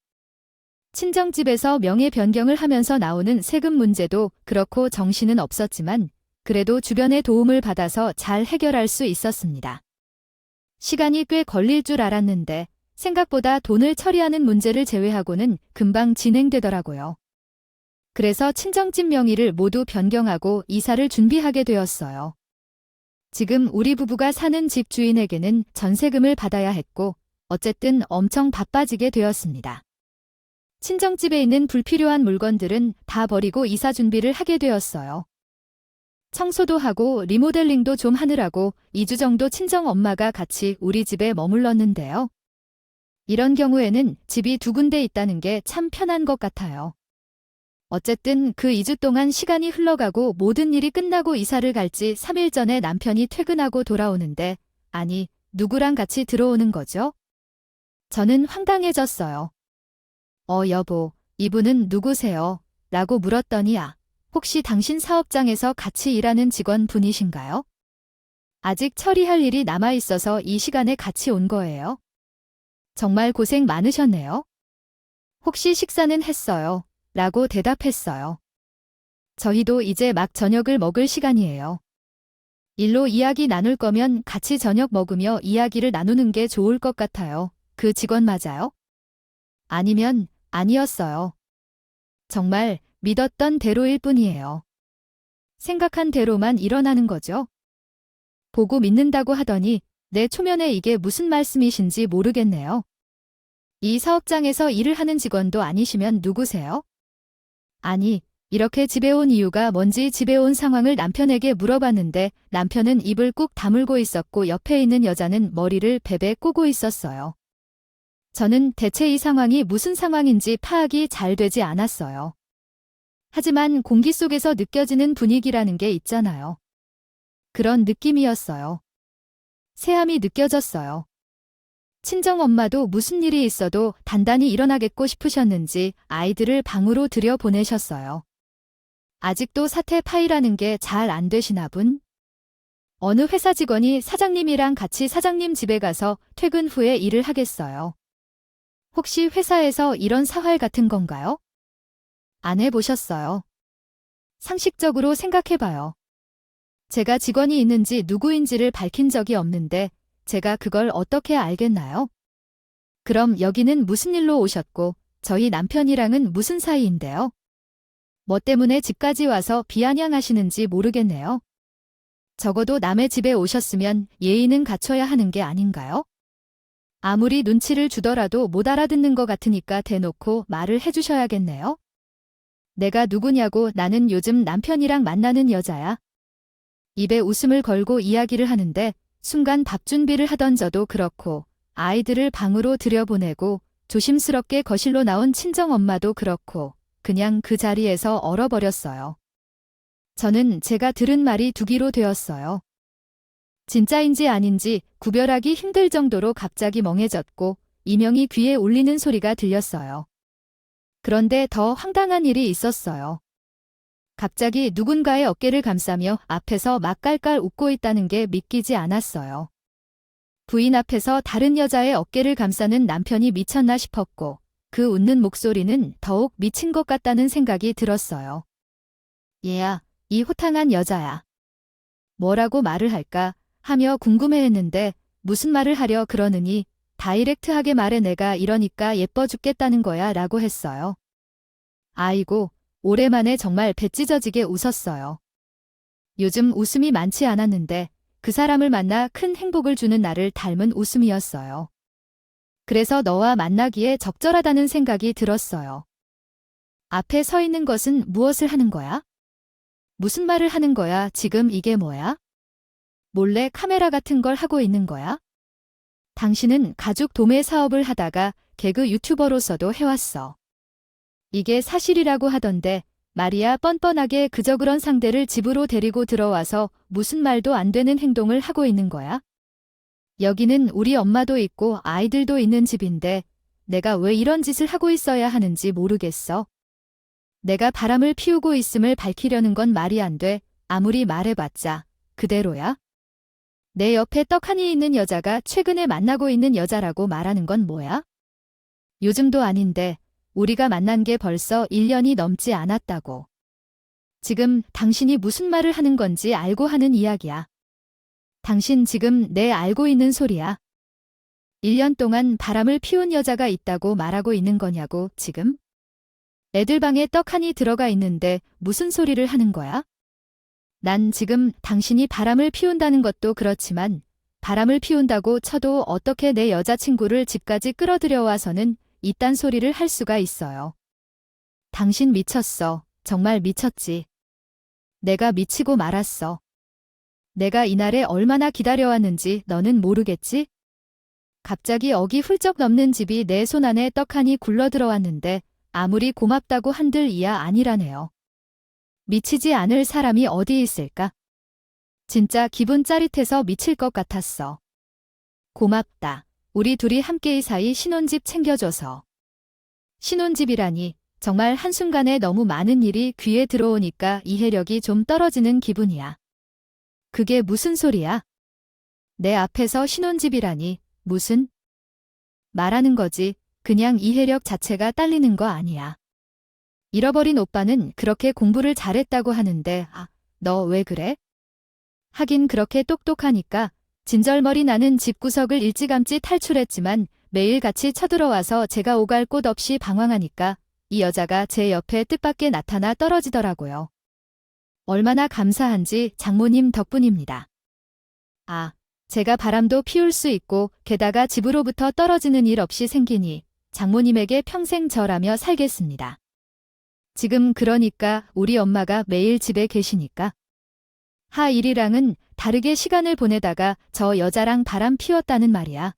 친정집에서 명예 변경을 하면서 나오는 세금 문제도 그렇고 정신은 없었지만 그래도 주변의 도움을 받아서 잘 해결할 수 있었습니다. 시간이 꽤 걸릴 줄 알았는데 생각보다 돈을 처리하는 문제를 제외하고는 금방 진행되더라고요. 그래서 친정집 명의를 모두 변경하고 이사를 준비하게 되었어요. 지금 우리 부부가 사는 집 주인에게는 전세금을 받아야 했고 어쨌든 엄청 바빠지게 되었습니다. 친정집에 있는 불필요한 물건들은 다 버리고 이사 준비를 하게 되었어요. 청소도 하고 리모델링도 좀 하느라고 2주 정도 친정 엄마가 같이 우리 집에 머물렀는데요. 이런 경우에는 집이 두 군데 있다는 게 참 편한 것 같아요. 어쨌든 그 2주 동안 시간이 흘러가고 모든 일이 끝나고 이사를 갈지 3일 전에 남편이 퇴근하고 돌아오는데 아니, 누구랑 같이 들어오는 거죠? 저는 황당해졌어요. 여보, 이분은 누구세요? 라고 물었더니 혹시 당신 사업장에서 같이 일하는 직원 분이신가요? 아직 처리할 일이 남아있어서 이 시간에 같이 온 거예요. 정말 고생 많으셨네요. 혹시 식사는 했어요? 라고 대답했어요. 저희도 이제 막 저녁을 먹을 시간이에요. 일로 이야기 나눌 거면 같이 저녁 먹으며 이야기를 나누는 게 좋을 것 같아요. 그 직원 맞아요? 아니면 아니었어요. 정말 믿었던 대로일 뿐이에요. 생각한 대로만 일어나는 거죠. 보고 믿는다고 하더니 내 초면에 이게 무슨 말씀이신지 모르겠네요. 이 사업장에서 일을 하는 직원도 아니시면 누구세요? 아니, 이렇게 집에 온 이유가 뭔지 집에 온 상황을 남편에게 물어봤는데 남편은 입을 꾹 다물고 있었고 옆에 있는 여자는 머리를 베베 꼬고 있었어요. 저는 대체 이 상황이 무슨 상황인지 파악이 잘 되지 않았어요. 하지만 공기 속에서 느껴지는 분위기라는 게 있잖아요. 그런 느낌이었어요. 새함이 느껴졌어요. 친정엄마도 무슨 일이 있어도 단단히 일어나겠고 싶으셨는지 아이들을 방으로 들여보내셨어요. 아직도 사태 파이라는 게 잘 안 되시나 분? 어느 회사 직원이 사장님이랑 같이 사장님 집에 가서 퇴근 후에 일을 하겠어요. 혹시 회사에서 이런 사활 같은 건가요? 안 해보셨어요? 상식적으로 생각해봐요. 제가 직원이 있는지 누구인지를 밝힌 적이 없는데 제가 그걸 어떻게 알겠나요? 그럼 여기는 무슨 일로 오셨고 저희 남편이랑은 무슨 사이인데요? 뭐 때문에 집까지 와서 비아냥하시는지 모르겠네요. 적어도 남의 집에 오셨으면 예의는 갖춰야 하는 게 아닌가요? 아무리 눈치를 주더라도 못 알아듣는 것 같으니까 대놓고 말을 해주셔야겠네요. 내가 누구냐고 나는 요즘 남편이랑 만나는 여자야. 입에 웃음을 걸고 이야기를 하는데 순간 밥 준비를 하던 저도 그렇고 아이들을 방으로 들여보내고 조심스럽게 거실로 나온 친정엄마도 그렇고 그냥 그 자리에서 얼어버렸어요. 저는 제가 들은 말이 두기로 되었어요. 진짜인지 아닌지 구별하기 힘들 정도로 갑자기 멍해졌고 이명이 귀에 울리는 소리가 들렸어요. 그런데 더 황당한 일이 있었어요. 갑자기 누군가의 어깨를 감싸며 앞에서 막 깔깔 웃고 있다는 게 믿기지 않았어요. 부인 앞에서 다른 여자의 어깨를 감싸는 남편이 미쳤나 싶었고 그 웃는 목소리는 더욱 미친 것 같다는 생각이 들었어요. 얘야, 이 호탕한 여자야. 뭐라고 말을 할까 하며 궁금해했는데 무슨 말을 하려 그러느니 다이렉트하게 말해 내가 이러니까 예뻐 죽겠다는 거야 라고 했어요. 아이고, 오랜만에 정말 배 찢어지게 웃었어요. 요즘 웃음이 많지 않았는데 그 사람을 만나 큰 행복을 주는 나를 닮은 웃음이었어요. 그래서 너와 만나기에 적절하다는 생각이 들었어요. 앞에 서 있는 것은 무엇을 하는 거야? 무슨 말을 하는 거야? 지금 이게 뭐야? 몰래 카메라 같은 걸 하고 있는 거야? 당신은 가죽 도매 사업을 하다가 개그 유튜버로서도 해왔어. 이게 사실이라고 하던데 말이야 뻔뻔하게 그저 그런 상대를 집으로 데리고 들어와서 무슨 말도 안 되는 행동을 하고 있는 거야? 여기는 우리 엄마도 있고 아이들도 있는 집인데 내가 왜 이런 짓을 하고 있어야 하는지 모르겠어. 내가 바람을 피우고 있음을 밝히려는 건 말이 안 돼. 아무리 말해봤자 그대로야. 내 옆에 떡하니 있는 여자가 최근에 만나고 있는 여자라고 말하는 건 뭐야? 요즘도 아닌데 우리가 만난 게 벌써 1년이 넘지 않았다고. 지금 당신이 무슨 말을 하는 건지 알고 하는 이야기야. 당신 지금 내 알고 있는 소리야. 1년 동안 바람을 피운 여자가 있다고 말하고 있는 거냐고 지금? 애들 방에 떡하니 들어가 있는데 무슨 소리를 하는 거야? 난 지금 당신이 바람을 피운다는 것도 그렇지만 바람을 피운다고 쳐도 어떻게 내 여자친구를 집까지 끌어들여 와서는 이딴 소리를 할 수가 있어요. 당신 미쳤어. 정말 미쳤지. 내가 미치고 말았어. 내가 이날에 얼마나 기다려왔는지 너는 모르겠지? 갑자기 억이 훌쩍 넘는 집이 내 손 안에 떡하니 굴러들어왔는데 아무리 고맙다고 한들 이야 아니라네요. 미치지 않을 사람이 어디 있을까? 진짜 기분 짜릿해서 미칠 것 같았어. 고맙다. 우리 둘이 함께 이 사이 신혼집 챙겨줘서. 신혼집이라니 정말 한순간에 너무 많은 일이 귀에 들어오니까 이해력이 좀 떨어지는 기분이야. 그게 무슨 소리야? 내 앞에서 신혼집이라니 무슨? 말하는 거지. 그냥 이해력 자체가 딸리는 거 아니야. 잃어버린 오빠는 그렇게 공부를 잘했다고 하는데 너 왜 그래? 하긴 그렇게 똑똑하니까 진절머리 나는 집구석을 일찌감치 탈출했지만 매일같이 쳐들어와서 제가 오갈 곳 없이 방황하니까 이 여자가 제 옆에 뜻밖의 나타나 떨어지더라고요. 얼마나 감사한지 장모님 덕분입니다. 아, 제가 바람도 피울 수 있고 게다가 집으로부터 떨어지는 일 없이 생기니 장모님에게 평생 절하며 살겠습니다. 지금 그러니까 우리 엄마가 매일 집에 계시니까. 하일이랑은 다르게 시간을 보내다가 저 여자랑 바람 피웠다는 말이야.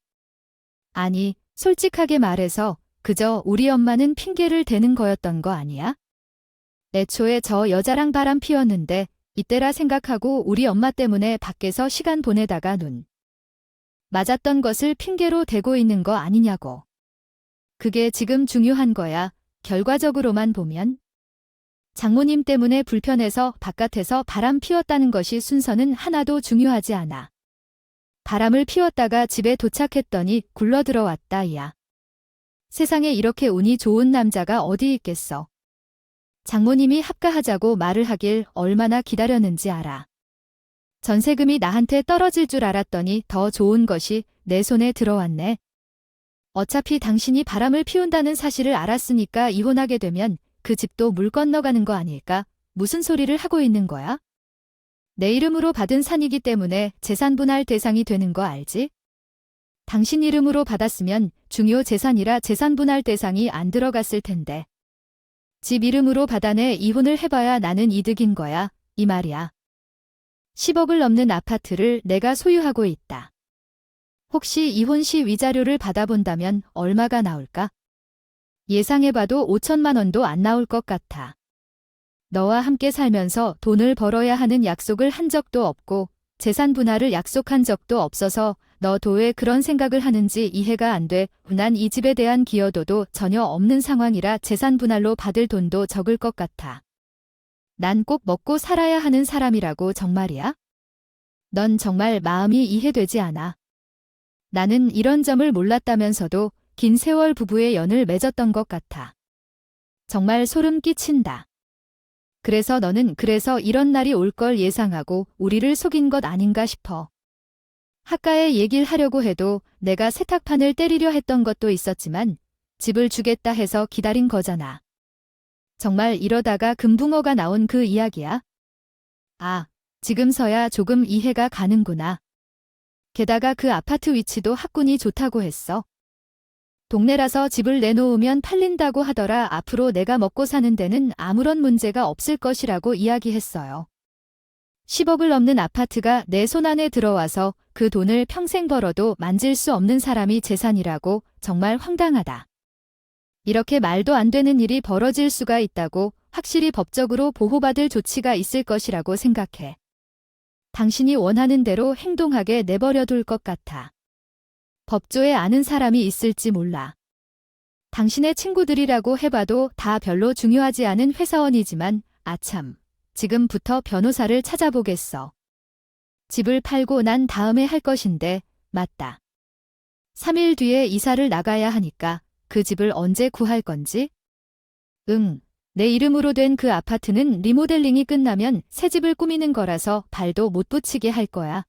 아니, 솔직하게 말해서 그저 우리 엄마는 핑계를 대는 거였던 거 아니야? 애초에 저 여자랑 바람 피웠는데 이때라 생각하고 우리 엄마 때문에 밖에서 시간 보내다가 눈 맞았던 것을 핑계로 대고 있는 거 아니냐고. 그게 지금 중요한 거야. 결과적으로만 보면. 장모님 때문에 불편해서 바깥에서 바람 피웠다는 것이 순서는 하나도 중요하지 않아. 바람을 피웠다가 집에 도착했더니 굴러 들어왔다 야. 세상에 이렇게 운이 좋은 남자가 어디 있겠어. 장모님이 합가하자고 말을 하길 얼마나 기다렸는지 알아. 전세금이 나한테 떨어질 줄 알았더니 더 좋은 것이 내 손에 들어왔네. 어차피 당신이 바람을 피운다는 사실을 알았으니까 이혼하게 되면 그 집도 물 건너가는 거 아닐까? 무슨 소리를 하고 있는 거야? 내 이름으로 받은 산이기 때문에 재산 분할 대상이 되는 거 알지? 당신 이름으로 받았으면 중요 재산이라 재산 분할 대상이 안 들어갔을 텐데. 집 이름으로 받아내 이혼을 해봐야 나는 이득인 거야, 이 말이야. 10억을 넘는 아파트를 내가 소유하고 있다. 혹시 이혼 시 위자료를 받아본다면 얼마가 나올까? 예상해봐도 5천만 원도 안 나올 것 같아. 너와 함께 살면서 돈을 벌어야 하는 약속을 한 적도 없고 재산 분할을 약속한 적도 없어서 너도 왜 그런 생각을 하는지 이해가 안 돼. 난 이 집에 대한 기여도도 전혀 없는 상황이라 재산 분할로 받을 돈도 적을 것 같아. 난 꼭 먹고 살아야 하는 사람이라고 정말이야? 넌 정말 마음이 이해되지 않아. 나는 이런 점을 몰랐다면서도 긴 세월 부부의 연을 맺었던 것 같아. 정말 소름 끼친다. 그래서 너는 이런 날이 올 걸 예상하고 우리를 속인 것 아닌가 싶어. 학가에 얘기를 하려고 해도 내가 세탁판을 때리려 했던 것도 있었지만 집을 주겠다 해서 기다린 거잖아. 정말 이러다가 금붕어가 나온 그 이야기야? 아, 지금서야 조금 이해가 가는구나. 게다가 그 아파트 위치도 학군이 좋다고 했어. 동네라서 집을 내놓으면 팔린다고 하더라. 앞으로 내가 먹고 사는 데는 아무런 문제가 없을 것이라고 이야기했어요. 10억을 넘는 아파트가 내 손 안에 들어와서 그 돈을 평생 벌어도 만질 수 없는 사람이 재산이라고. 정말 황당하다. 이렇게 말도 안 되는 일이 벌어질 수가 있다고. 확실히 법적으로 보호받을 조치가 있을 것이라고 생각해. 당신이 원하는 대로 행동하게 내버려 둘 것 같아. 법조에 아는 사람이 있을지 몰라. 당신의 친구들이라고 해봐도 다 별로 중요하지 않은 회사원이지만 아참, 지금부터 변호사를 찾아보겠어. 집을 팔고 난 다음에 할 것인데, 맞다. 3일 뒤에 이사를 나가야 하니까 그 집을 언제 구할 건지? 내 이름으로 된 그 아파트는 리모델링이 끝나면 새 집을 꾸미는 거라서 발도 못 붙이게 할 거야.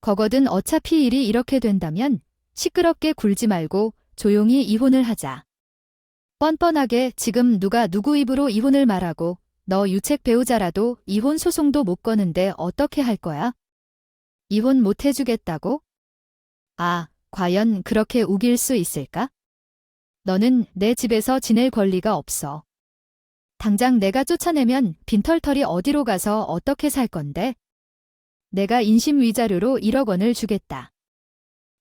거거든 어차피 일이 이렇게 된다면 시끄럽게 굴지 말고 조용히 이혼을 하자. 뻔뻔하게 지금 누가 누구 입으로 이혼을 말하고 너 유책 배우자라도 이혼 소송도 못 거는데 어떻게 할 거야? 이혼 못 해주겠다고? 아, 과연 그렇게 우길 수 있을까? 너는 내 집에서 지낼 권리가 없어. 당장 내가 쫓아내면 빈털털이 어디로 가서 어떻게 살 건데? 내가 인심 위자료로 1억 원을 주겠다.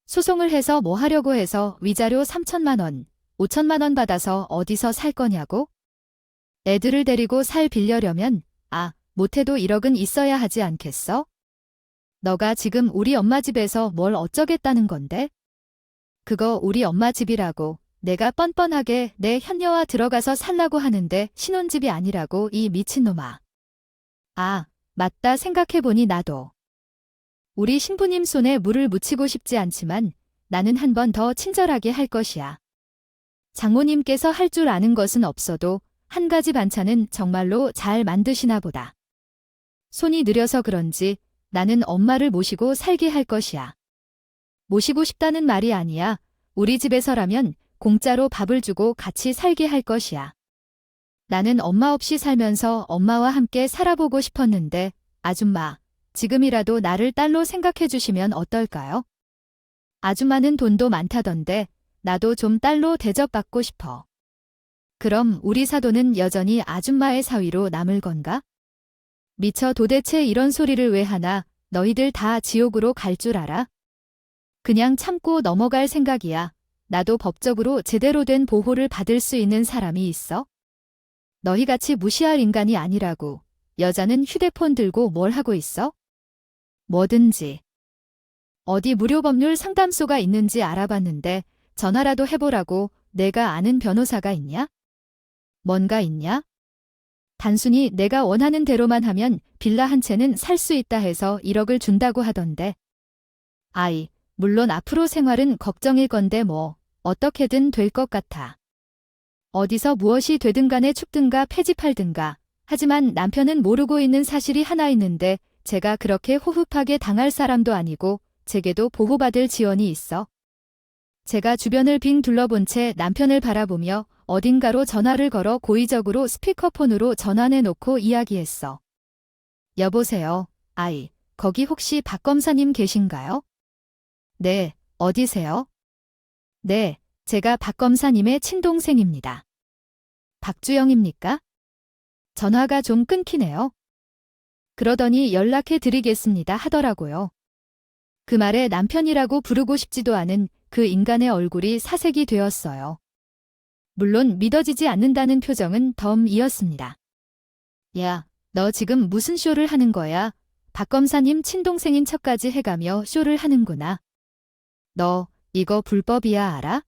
소송을 해서 뭐 하려고 해서 위자료 3천만 원, 5천만 원 받아서 어디서 살 거냐고? 애들을 데리고 살 빌려려면 못해도 1억은 있어야 하지 않겠어? 너가 지금 우리 엄마 집에서 뭘 어쩌겠다는 건데? 그거 우리 엄마 집이라고. 내가 뻔뻔하게 내 현녀와 들어가서 살라고 하는데 신혼집이 아니라고 이 미친놈아. 아, 맞다 생각해보니 나도. 우리 신부님 손에 물을 묻히고 싶지 않지만 나는 한 번 더 친절하게 할 것이야. 장모님께서 할 줄 아는 것은 없어도 한 가지 반찬은 정말로 잘 만드시나 보다. 손이 느려서 그런지 나는 엄마를 모시고 살게 할 것이야. 모시고 싶다는 말이 아니야. 우리 집에서라면 공짜로 밥을 주고 같이 살게 할 것이야. 나는 엄마 없이 살면서 엄마와 함께 살아보고 싶었는데, 아줌마, 지금이라도 나를 딸로 생각해 주시면 어떨까요? 아줌마는 돈도 많다던데, 나도 좀 딸로 대접받고 싶어. 그럼 우리 사돈은 여전히 아줌마의 사위로 남을 건가? 미쳐 도대체 이런 소리를 왜 하나? 너희들 다 지옥으로 갈 줄 알아? 그냥 참고 넘어갈 생각이야. 나도 법적으로 제대로 된 보호를 받을 수 있는 사람이 있어? 너희같이 무시할 인간이 아니라고. 여자는 휴대폰 들고 뭘 하고 있어? 뭐든지. 어디 무료 법률 상담소가 있는지 알아봤는데 전화라도 해보라고. 내가 아는 변호사가 있냐? 뭔가 있냐? 단순히 내가 원하는 대로만 하면 빌라 한 채는 살 수 있다 해서 1억을 준다고 하던데. 아이, 물론 앞으로 생활은 걱정일 건데 뭐 어떻게든 될 것 같아. 어디서 무엇이 되든 간에 죽든가 폐지팔든가. 하지만 남편은 모르고 있는 사실이 하나 있는데 제가 그렇게 호흡하게 당할 사람도 아니고 제게도 보호받을 지원이 있어. 제가 주변을 빙 둘러본 채 남편을 바라보며 어딘가로 전화를 걸어 고의적으로 스피커폰으로 전화내놓고 이야기했어. 여보세요, 아이, 거기 혹시 박 검사님 계신가요? 네, 어디세요? 네, 제가 박 검사님의 친동생입니다. 박주영입니까? 전화가 좀 끊기네요. 그러더니 연락해 드리겠습니다 하더라고요. 그 말에 남편이라고 부르고 싶지도 않은 그 인간의 얼굴이 사색이 되었어요. 물론 믿어지지 않는다는 표정은 덤이었습니다. 야, 너 지금 무슨 쇼를 하는 거야? 박 검사님 친동생인 척까지 해가며 쇼를 하는구나. 너 이거 불법이야 알아?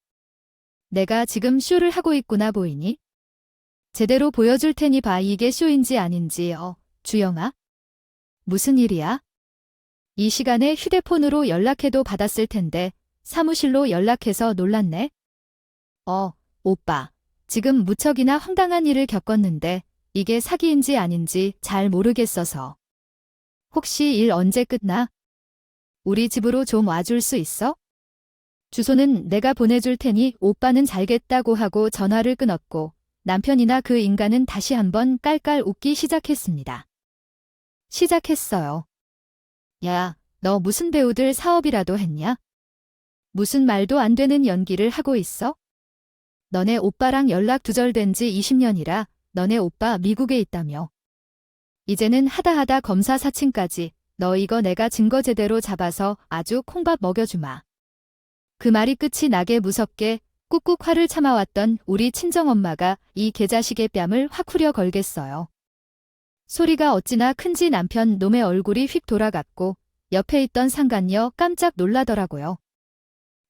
내가 지금 쇼를 하고 있구나 보이니? 제대로 보여줄 테니 봐 이게 쇼인지 아닌지. 주영아? 무슨 일이야? 이 시간에 휴대폰으로 연락해도 받았을 텐데 사무실로 연락해서 놀랐네. 오빠. 지금 무척이나 황당한 일을 겪었는데 이게 사기인지 아닌지 잘 모르겠어서. 혹시 일 언제 끝나? 우리 집으로 좀 와줄 수 있어? 주소는 내가 보내줄 테니 오빠는 잘겠다고 하고 전화를 끊었고 남편이나 그 인간은 다시 한번 깔깔 웃기 시작했습니다. 시작했어요. 야, 너 무슨 배우들 사업이라도 했냐? 무슨 말도 안 되는 연기를 하고 있어? 너네 오빠랑 연락 두절된 지 20년이라 너네 오빠 미국에 있다며. 이제는 하다하다 검사 사칭까지. 너 이거 내가 증거 제대로 잡아서 아주 콩밥 먹여주마. 그 말이 끝이 나게 무섭게 꾹꾹 화를 참아왔던 우리 친정엄마가 이 개자식의 뺨을 확 후려 걸겠어요. 소리가 어찌나 큰지 남편 놈의 얼굴이 휙 돌아갔고 옆에 있던 상간녀 깜짝 놀라더라고요.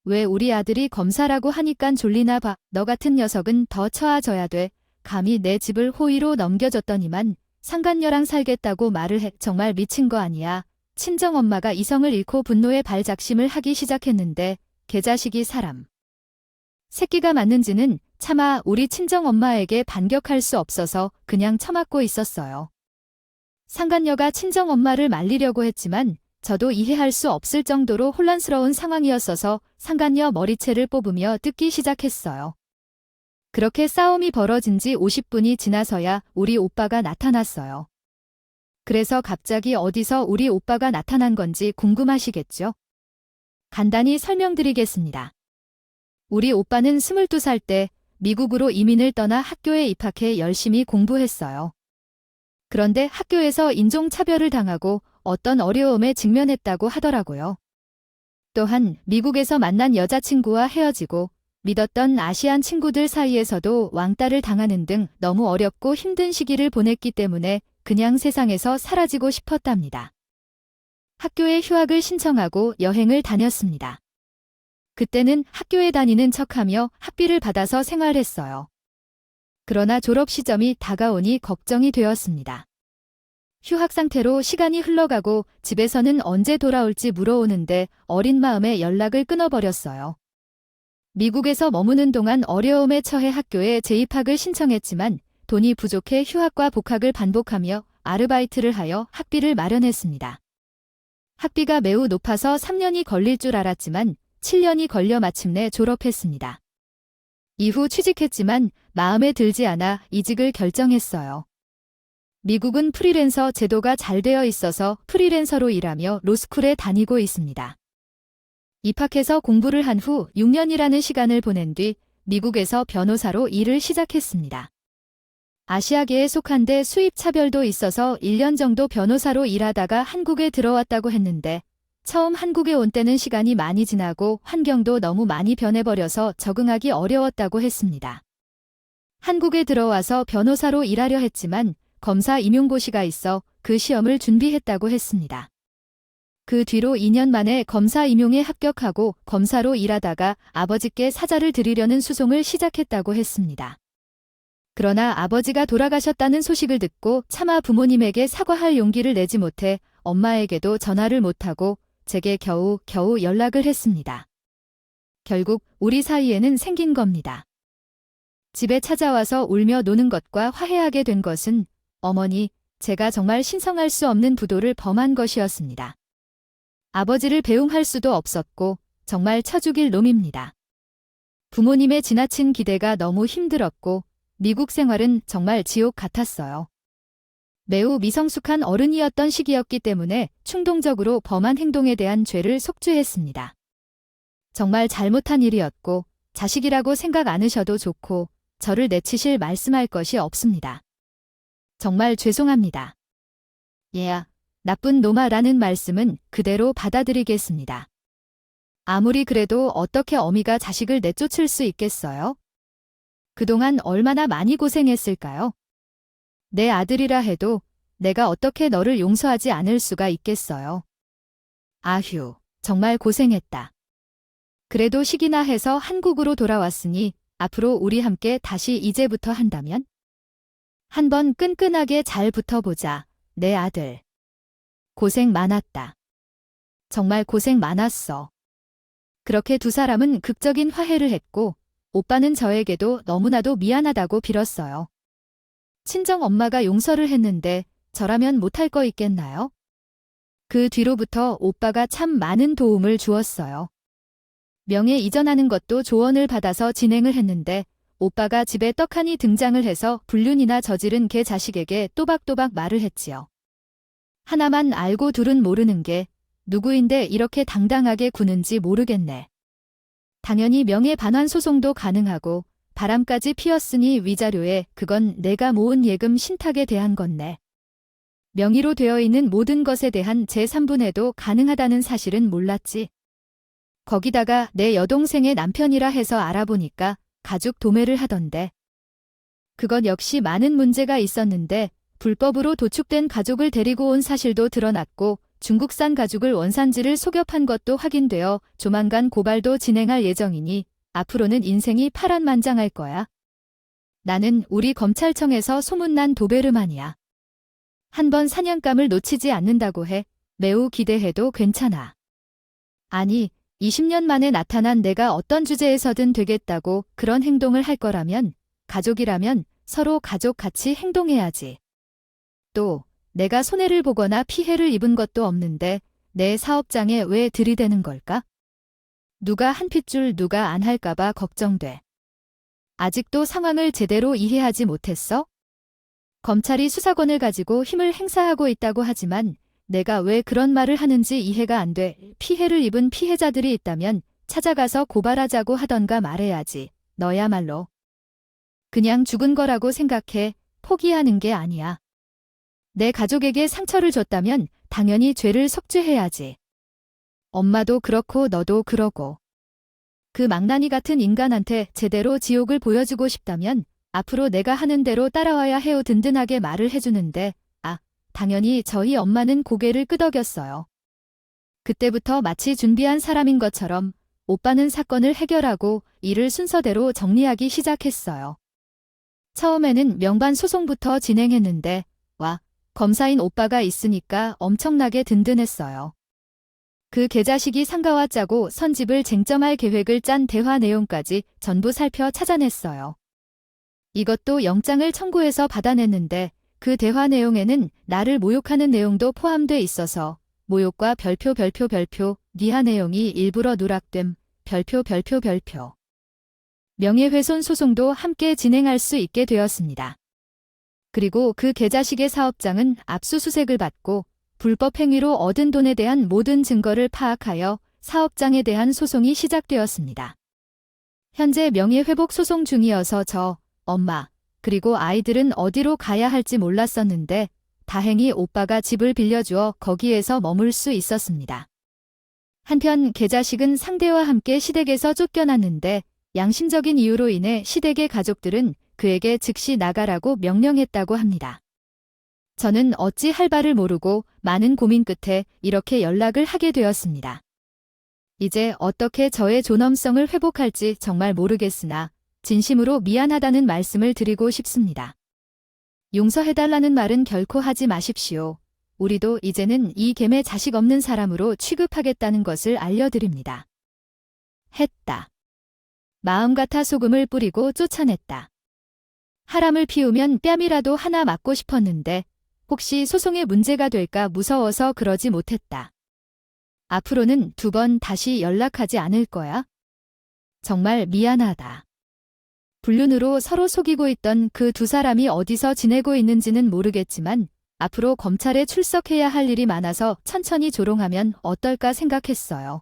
왜 우리 아들이 검사라고 하니깐 졸리나 봐. 너 같은 녀석은 더 처아져야 돼. 감히 내 집을 호의로 넘겨줬더니만 상간녀랑 살겠다고 말을 해. 정말 미친 거 아니야. 친정엄마가 이성을 잃고 분노의 발작심을 하기 시작했는데 개자식이 사람 새끼가 맞는지는 차마 우리 친정엄마에게 반격할 수 없어서 그냥 처맞고 있었어요. 상간녀가 친정엄마를 말리려고 했지만 저도 이해할 수 없을 정도로 혼란스러운 상황이었어서 상간녀 머리채를 뽑으며 뜯기 시작했어요. 그렇게 싸움이 벌어진 지 50분이 지나서야 우리 오빠가 나타났어요. 그래서 갑자기 어디서 우리 오빠가 나타난 건지 궁금하시겠죠? 간단히 설명드리겠습니다. 우리 오빠는 22살 때 미국으로 이민을 떠나 학교에 입학해 열심히 공부했어요. 그런데 학교에서 인종차별을 당하고 어떤 어려움에 직면했다고 하더라고요. 또한 미국에서 만난 여자친구와 헤어지고 믿었던 아시안 친구들 사이에서도 왕따를 당하는 등 너무 어렵고 힘든 시기를 보냈기 때문에 그냥 세상에서 사라지고 싶었답니다. 학교에 휴학을 신청하고 여행을 다녔습니다. 그때는 학교에 다니는 척하며 학비를 받아서 생활했어요. 그러나 졸업 시점이 다가오니 걱정이 되었습니다. 휴학 상태로 시간이 흘러가고 집에서는 언제 돌아올지 물어오는데 어린 마음에 연락을 끊어버렸어요. 미국에서 머무는 동안 어려움에 처해 학교에 재입학을 신청했지만 돈이 부족해 휴학과 복학을 반복하며 아르바이트를 하여 학비를 마련했습니다. 학비가 매우 높아서 3년이 걸릴 줄 알았지만 7년이 걸려 마침내 졸업했습니다. 이후 취직했지만 마음에 들지 않아 이직을 결정했어요. 미국은 프리랜서 제도가 잘 되어 있어서 프리랜서로 일하며 로스쿨에 다니고 있습니다. 입학해서 공부를 한 후 6년이라는 시간을 보낸 뒤 미국에서 변호사로 일을 시작했습니다. 아시아계에 속한데 수입 차별도 있어서 1년 정도 변호사로 일하다가 한국에 들어왔다고 했는데 처음 한국에 온 때는 시간이 많이 지나고 환경도 너무 많이 변해버려서 적응하기 어려웠다고 했습니다. 한국에 들어와서 변호사로 일하려 했지만 검사 임용고시가 있어 그 시험을 준비했다고 했습니다. 그 뒤로 2년 만에 검사 임용에 합격하고 검사로 일하다가 아버지께 사자를 드리려는 수송을 시작했다고 했습니다. 그러나 아버지가 돌아가셨다는 소식을 듣고 차마 부모님에게 사과할 용기를 내지 못해 엄마에게도 전화를 못하고 제게 겨우 연락을 했습니다. 결국 우리 사이에는 생긴 겁니다. 집에 찾아와서 울며 노는 것과 화해하게 된 것은 어머니, 제가 정말 신성할 수 없는 부도를 범한 것이었습니다. 아버지를 배웅할 수도 없었고 정말 쳐 죽일 놈입니다. 부모님의 지나친 기대가 너무 힘들었고 미국 생활은 정말 지옥 같았어요. 매우 미성숙한 어른이었던 시기였기 때문에 충동적으로 범한 행동에 대한 죄를 속죄했습니다. 정말 잘못한 일이었고 자식이라고 생각 않으셔도 좋고 저를 내치실 말씀할 것이 없습니다. 정말 죄송합니다. 얘야, 나쁜 놈아라는 말씀은 그대로 받아들이겠습니다. 아무리 그래도 어떻게 어미가 자식을 내쫓을 수 있겠어요? 그동안 얼마나 많이 고생했을까요? 내 아들이라 해도 내가 어떻게 너를 용서하지 않을 수가 있겠어요. 아휴, 정말 고생했다. 그래도 시기나 해서 한국으로 돌아왔으니 앞으로 우리 함께 다시 이제부터 한다면? 한번 끈끈하게 잘 붙어보자, 내 아들. 고생 많았다. 정말 고생 많았어. 그렇게 두 사람은 극적인 화해를 했고 오빠는 저에게도 너무나도 미안하다고 빌었어요. 친정 엄마가 용서를 했는데 저라면 못할 거 있겠나요? 그 뒤로부터 오빠가 참 많은 도움을 주었어요. 명예 이전하는 것도 조언을 받아서 진행을 했는데 오빠가 집에 떡하니 등장을 해서 불륜이나 저지른 개 자식에게 또박또박 말을 했지요. 하나만 알고 둘은 모르는 게 누구인데 이렇게 당당하게 구는지 모르겠네. 당연히 명예 반환 소송도 가능하고 바람까지 피웠으니 위자료에 그건 내가 모은 예금 신탁에 대한 건네. 명의로 되어 있는 모든 것에 대한 제3분해도 가능하다는 사실은 몰랐지. 거기다가 내 여동생의 남편이라 해서 알아보니까 가죽 도매를 하던데. 그건 역시 많은 문제가 있었는데 불법으로 도축된 가죽을 데리고 온 사실도 드러났고 중국산 가죽을 원산지를 속여 판 것도 확인되어 조만간 고발도 진행할 예정이니 앞으로는 인생이 파란만장할 거야. 나는 우리 검찰청에서 소문난 도베르만이야. 한번 사냥감을 놓치지 않는다고 해 매우 기대해도 괜찮아. 아니, 20년 만에 나타난 내가 어떤 주제에서든 되겠다고 그런 행동을 할 거라면 가족이라면 서로 가족같이 행동해야지. 또 내가 손해를 보거나 피해를 입은 것도 없는데 내 사업장에 왜 들이대는 걸까? 누가 한 핏줄 누가 안 할까봐 걱정돼. 아직도 상황을 제대로 이해하지 못했어? 검찰이 수사권을 가지고 힘을 행사하고 있다고 하지만 내가 왜 그런 말을 하는지 이해가 안 돼. 피해를 입은 피해자들이 있다면 찾아가서 고발하자고 하던가 말해야지. 너야말로. 그냥 죽은 거라고 생각해. 포기하는 게 아니야. 내 가족에게 상처를 줬다면 당연히 죄를 속죄해야지. 엄마도 그렇고 너도 그러고. 그 망나니 같은 인간한테 제대로 지옥을 보여주고 싶다면 앞으로 내가 하는 대로 따라와야 해요. 든든하게 말을 해주는데 당연히 저희 엄마는 고개를 끄덕였어요. 그때부터 마치 준비한 사람인 것처럼 오빠는 사건을 해결하고 일을 순서대로 정리하기 시작했어요. 처음에는 명반 소송부터 진행했는데 검사인 오빠가 있으니까 엄청나게 든든했어요. 그 개자식이 상가와 짜고 선집을 쟁점할 계획을 짠 대화 내용까지 전부 살펴 찾아냈어요. 이것도 영장을 청구해서 받아냈는데 그 대화 내용에는 나를 모욕하는 내용도 포함돼 있어서 모욕과 별표 니하 내용이 일부러 누락됨 별표. 명예훼손 소송도 함께 진행할 수 있게 되었습니다. 그리고 그 계좌식의 사업장은 압수수색을 받고 불법 행위로 얻은 돈에 대한 모든 증거를 파악하여 사업장에 대한 소송이 시작되었습니다. 현재 명예회복 소송 중이어서 저, 엄마, 그리고 아이들은 어디로 가야 할지 몰랐었는데 다행히 오빠가 집을 빌려주어 거기에서 머물 수 있었습니다. 한편 계좌식은 상대와 함께 시댁에서 쫓겨났는데 양심적인 이유로 인해 시댁의 가족들은 그에게 즉시 나가라고 명령했다고 합니다. 저는 어찌 할 바를 모르고 많은 고민 끝에 이렇게 연락을 하게 되었습니다. 이제 어떻게 저의 존엄성을 회복할지 정말 모르겠으나 진심으로 미안하다는 말씀을 드리고 싶습니다. 용서해달라는 말은 결코 하지 마십시오. 우리도 이제는 이 겜의 자식 없는 사람으로 취급하겠다는 것을 알려드립니다. 했다. 마음 같아 소금을 뿌리고 쫓아냈다. 하람을 피우면 뺨이라도 하나 맞고 싶었는데 혹시 소송에 문제가 될까 무서워서 그러지 못했다. 앞으로는 2번 다시 연락하지 않을 거야? 정말 미안하다. 불륜으로 서로 속이고 있던 그 2사람이 어디서 지내고 있는지는 모르겠지만 앞으로 검찰에 출석해야 할 일이 많아서 천천히 조롱하면 어떨까 생각했어요.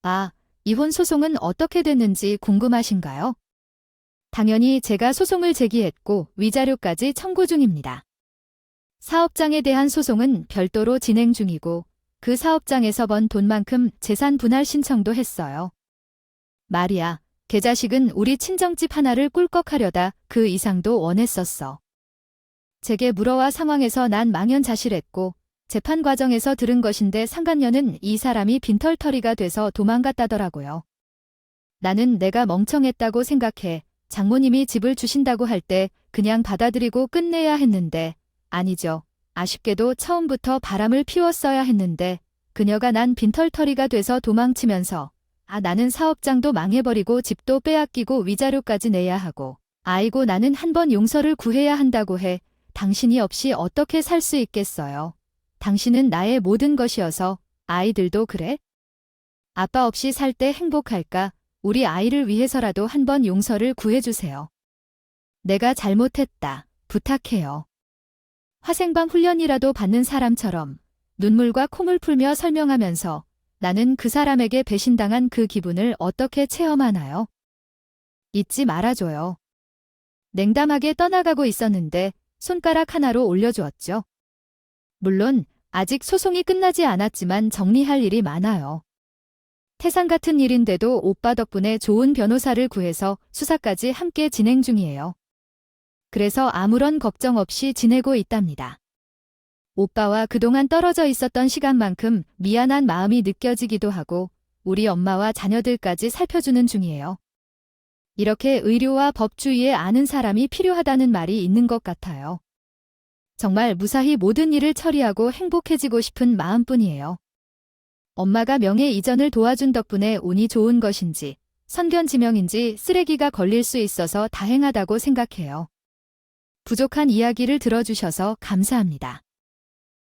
아, 이혼 소송은 어떻게 됐는지 궁금하신가요? 당연히 제가 소송을 제기했고 위자료까지 청구 중입니다. 사업장에 대한 소송은 별도로 진행 중이고 그 사업장에서 번 돈만큼 재산 분할 신청도 했어요. 말이야, 계좌식은 우리 친정집 하나를 꿀꺽하려다 그 이상도 원했었어. 제게 물어와 상황에서 난 망연자실했고 재판 과정에서 들은 것인데 상간녀는 이 사람이 빈털터리가 돼서 도망갔다더라고요. 나는 내가 멍청했다고 생각해 장모님이 집을 주신다고 할 때 그냥 받아들이고 끝내야 했는데 아니죠. 아쉽게도 처음부터 바람을 피웠어야 했는데 그녀가 난 빈털터리가 돼서 도망치면서 나는 사업장도 망해버리고 집도 빼앗기고 위자료까지 내야 하고 아이고 나는 한 번 용서를 구해야 한다고 해. 당신이 없이 어떻게 살 수 있겠어요. 당신은 나의 모든 것이어서 아이들도 그래? 아빠 없이 살 때 행복할까? 우리 아이를 위해서라도 한 번 용서를 구해주세요. 내가 잘못했다. 부탁해요. 화생방 훈련이라도 받는 사람처럼 눈물과 콩을 풀며 설명하면서 나는 그 사람에게 배신당한 그 기분을 어떻게 체험하나요? 잊지 말아줘요. 냉담하게 떠나가고 있었는데 손가락 하나로 올려주었죠. 물론 아직 소송이 끝나지 않았지만 정리할 일이 많아요. 태산 같은 일인데도 오빠 덕분에 좋은 변호사를 구해서 수사까지 함께 진행 중이에요. 그래서 아무런 걱정 없이 지내고 있답니다. 오빠와 그동안 떨어져 있었던 시간만큼 미안한 마음이 느껴지기도 하고 우리 엄마와 자녀들까지 살펴주는 중이에요. 이렇게 의료와 법주의에 아는 사람이 필요하다는 말이 있는 것 같아요. 정말 무사히 모든 일을 처리하고 행복해지고 싶은 마음뿐이에요. 엄마가 명예 이전을 도와준 덕분에 운이 좋은 것인지 선견지명인지 쓰레기가 걸릴 수 있어서 다행하다고 생각해요. 부족한 이야기를 들어주셔서 감사합니다.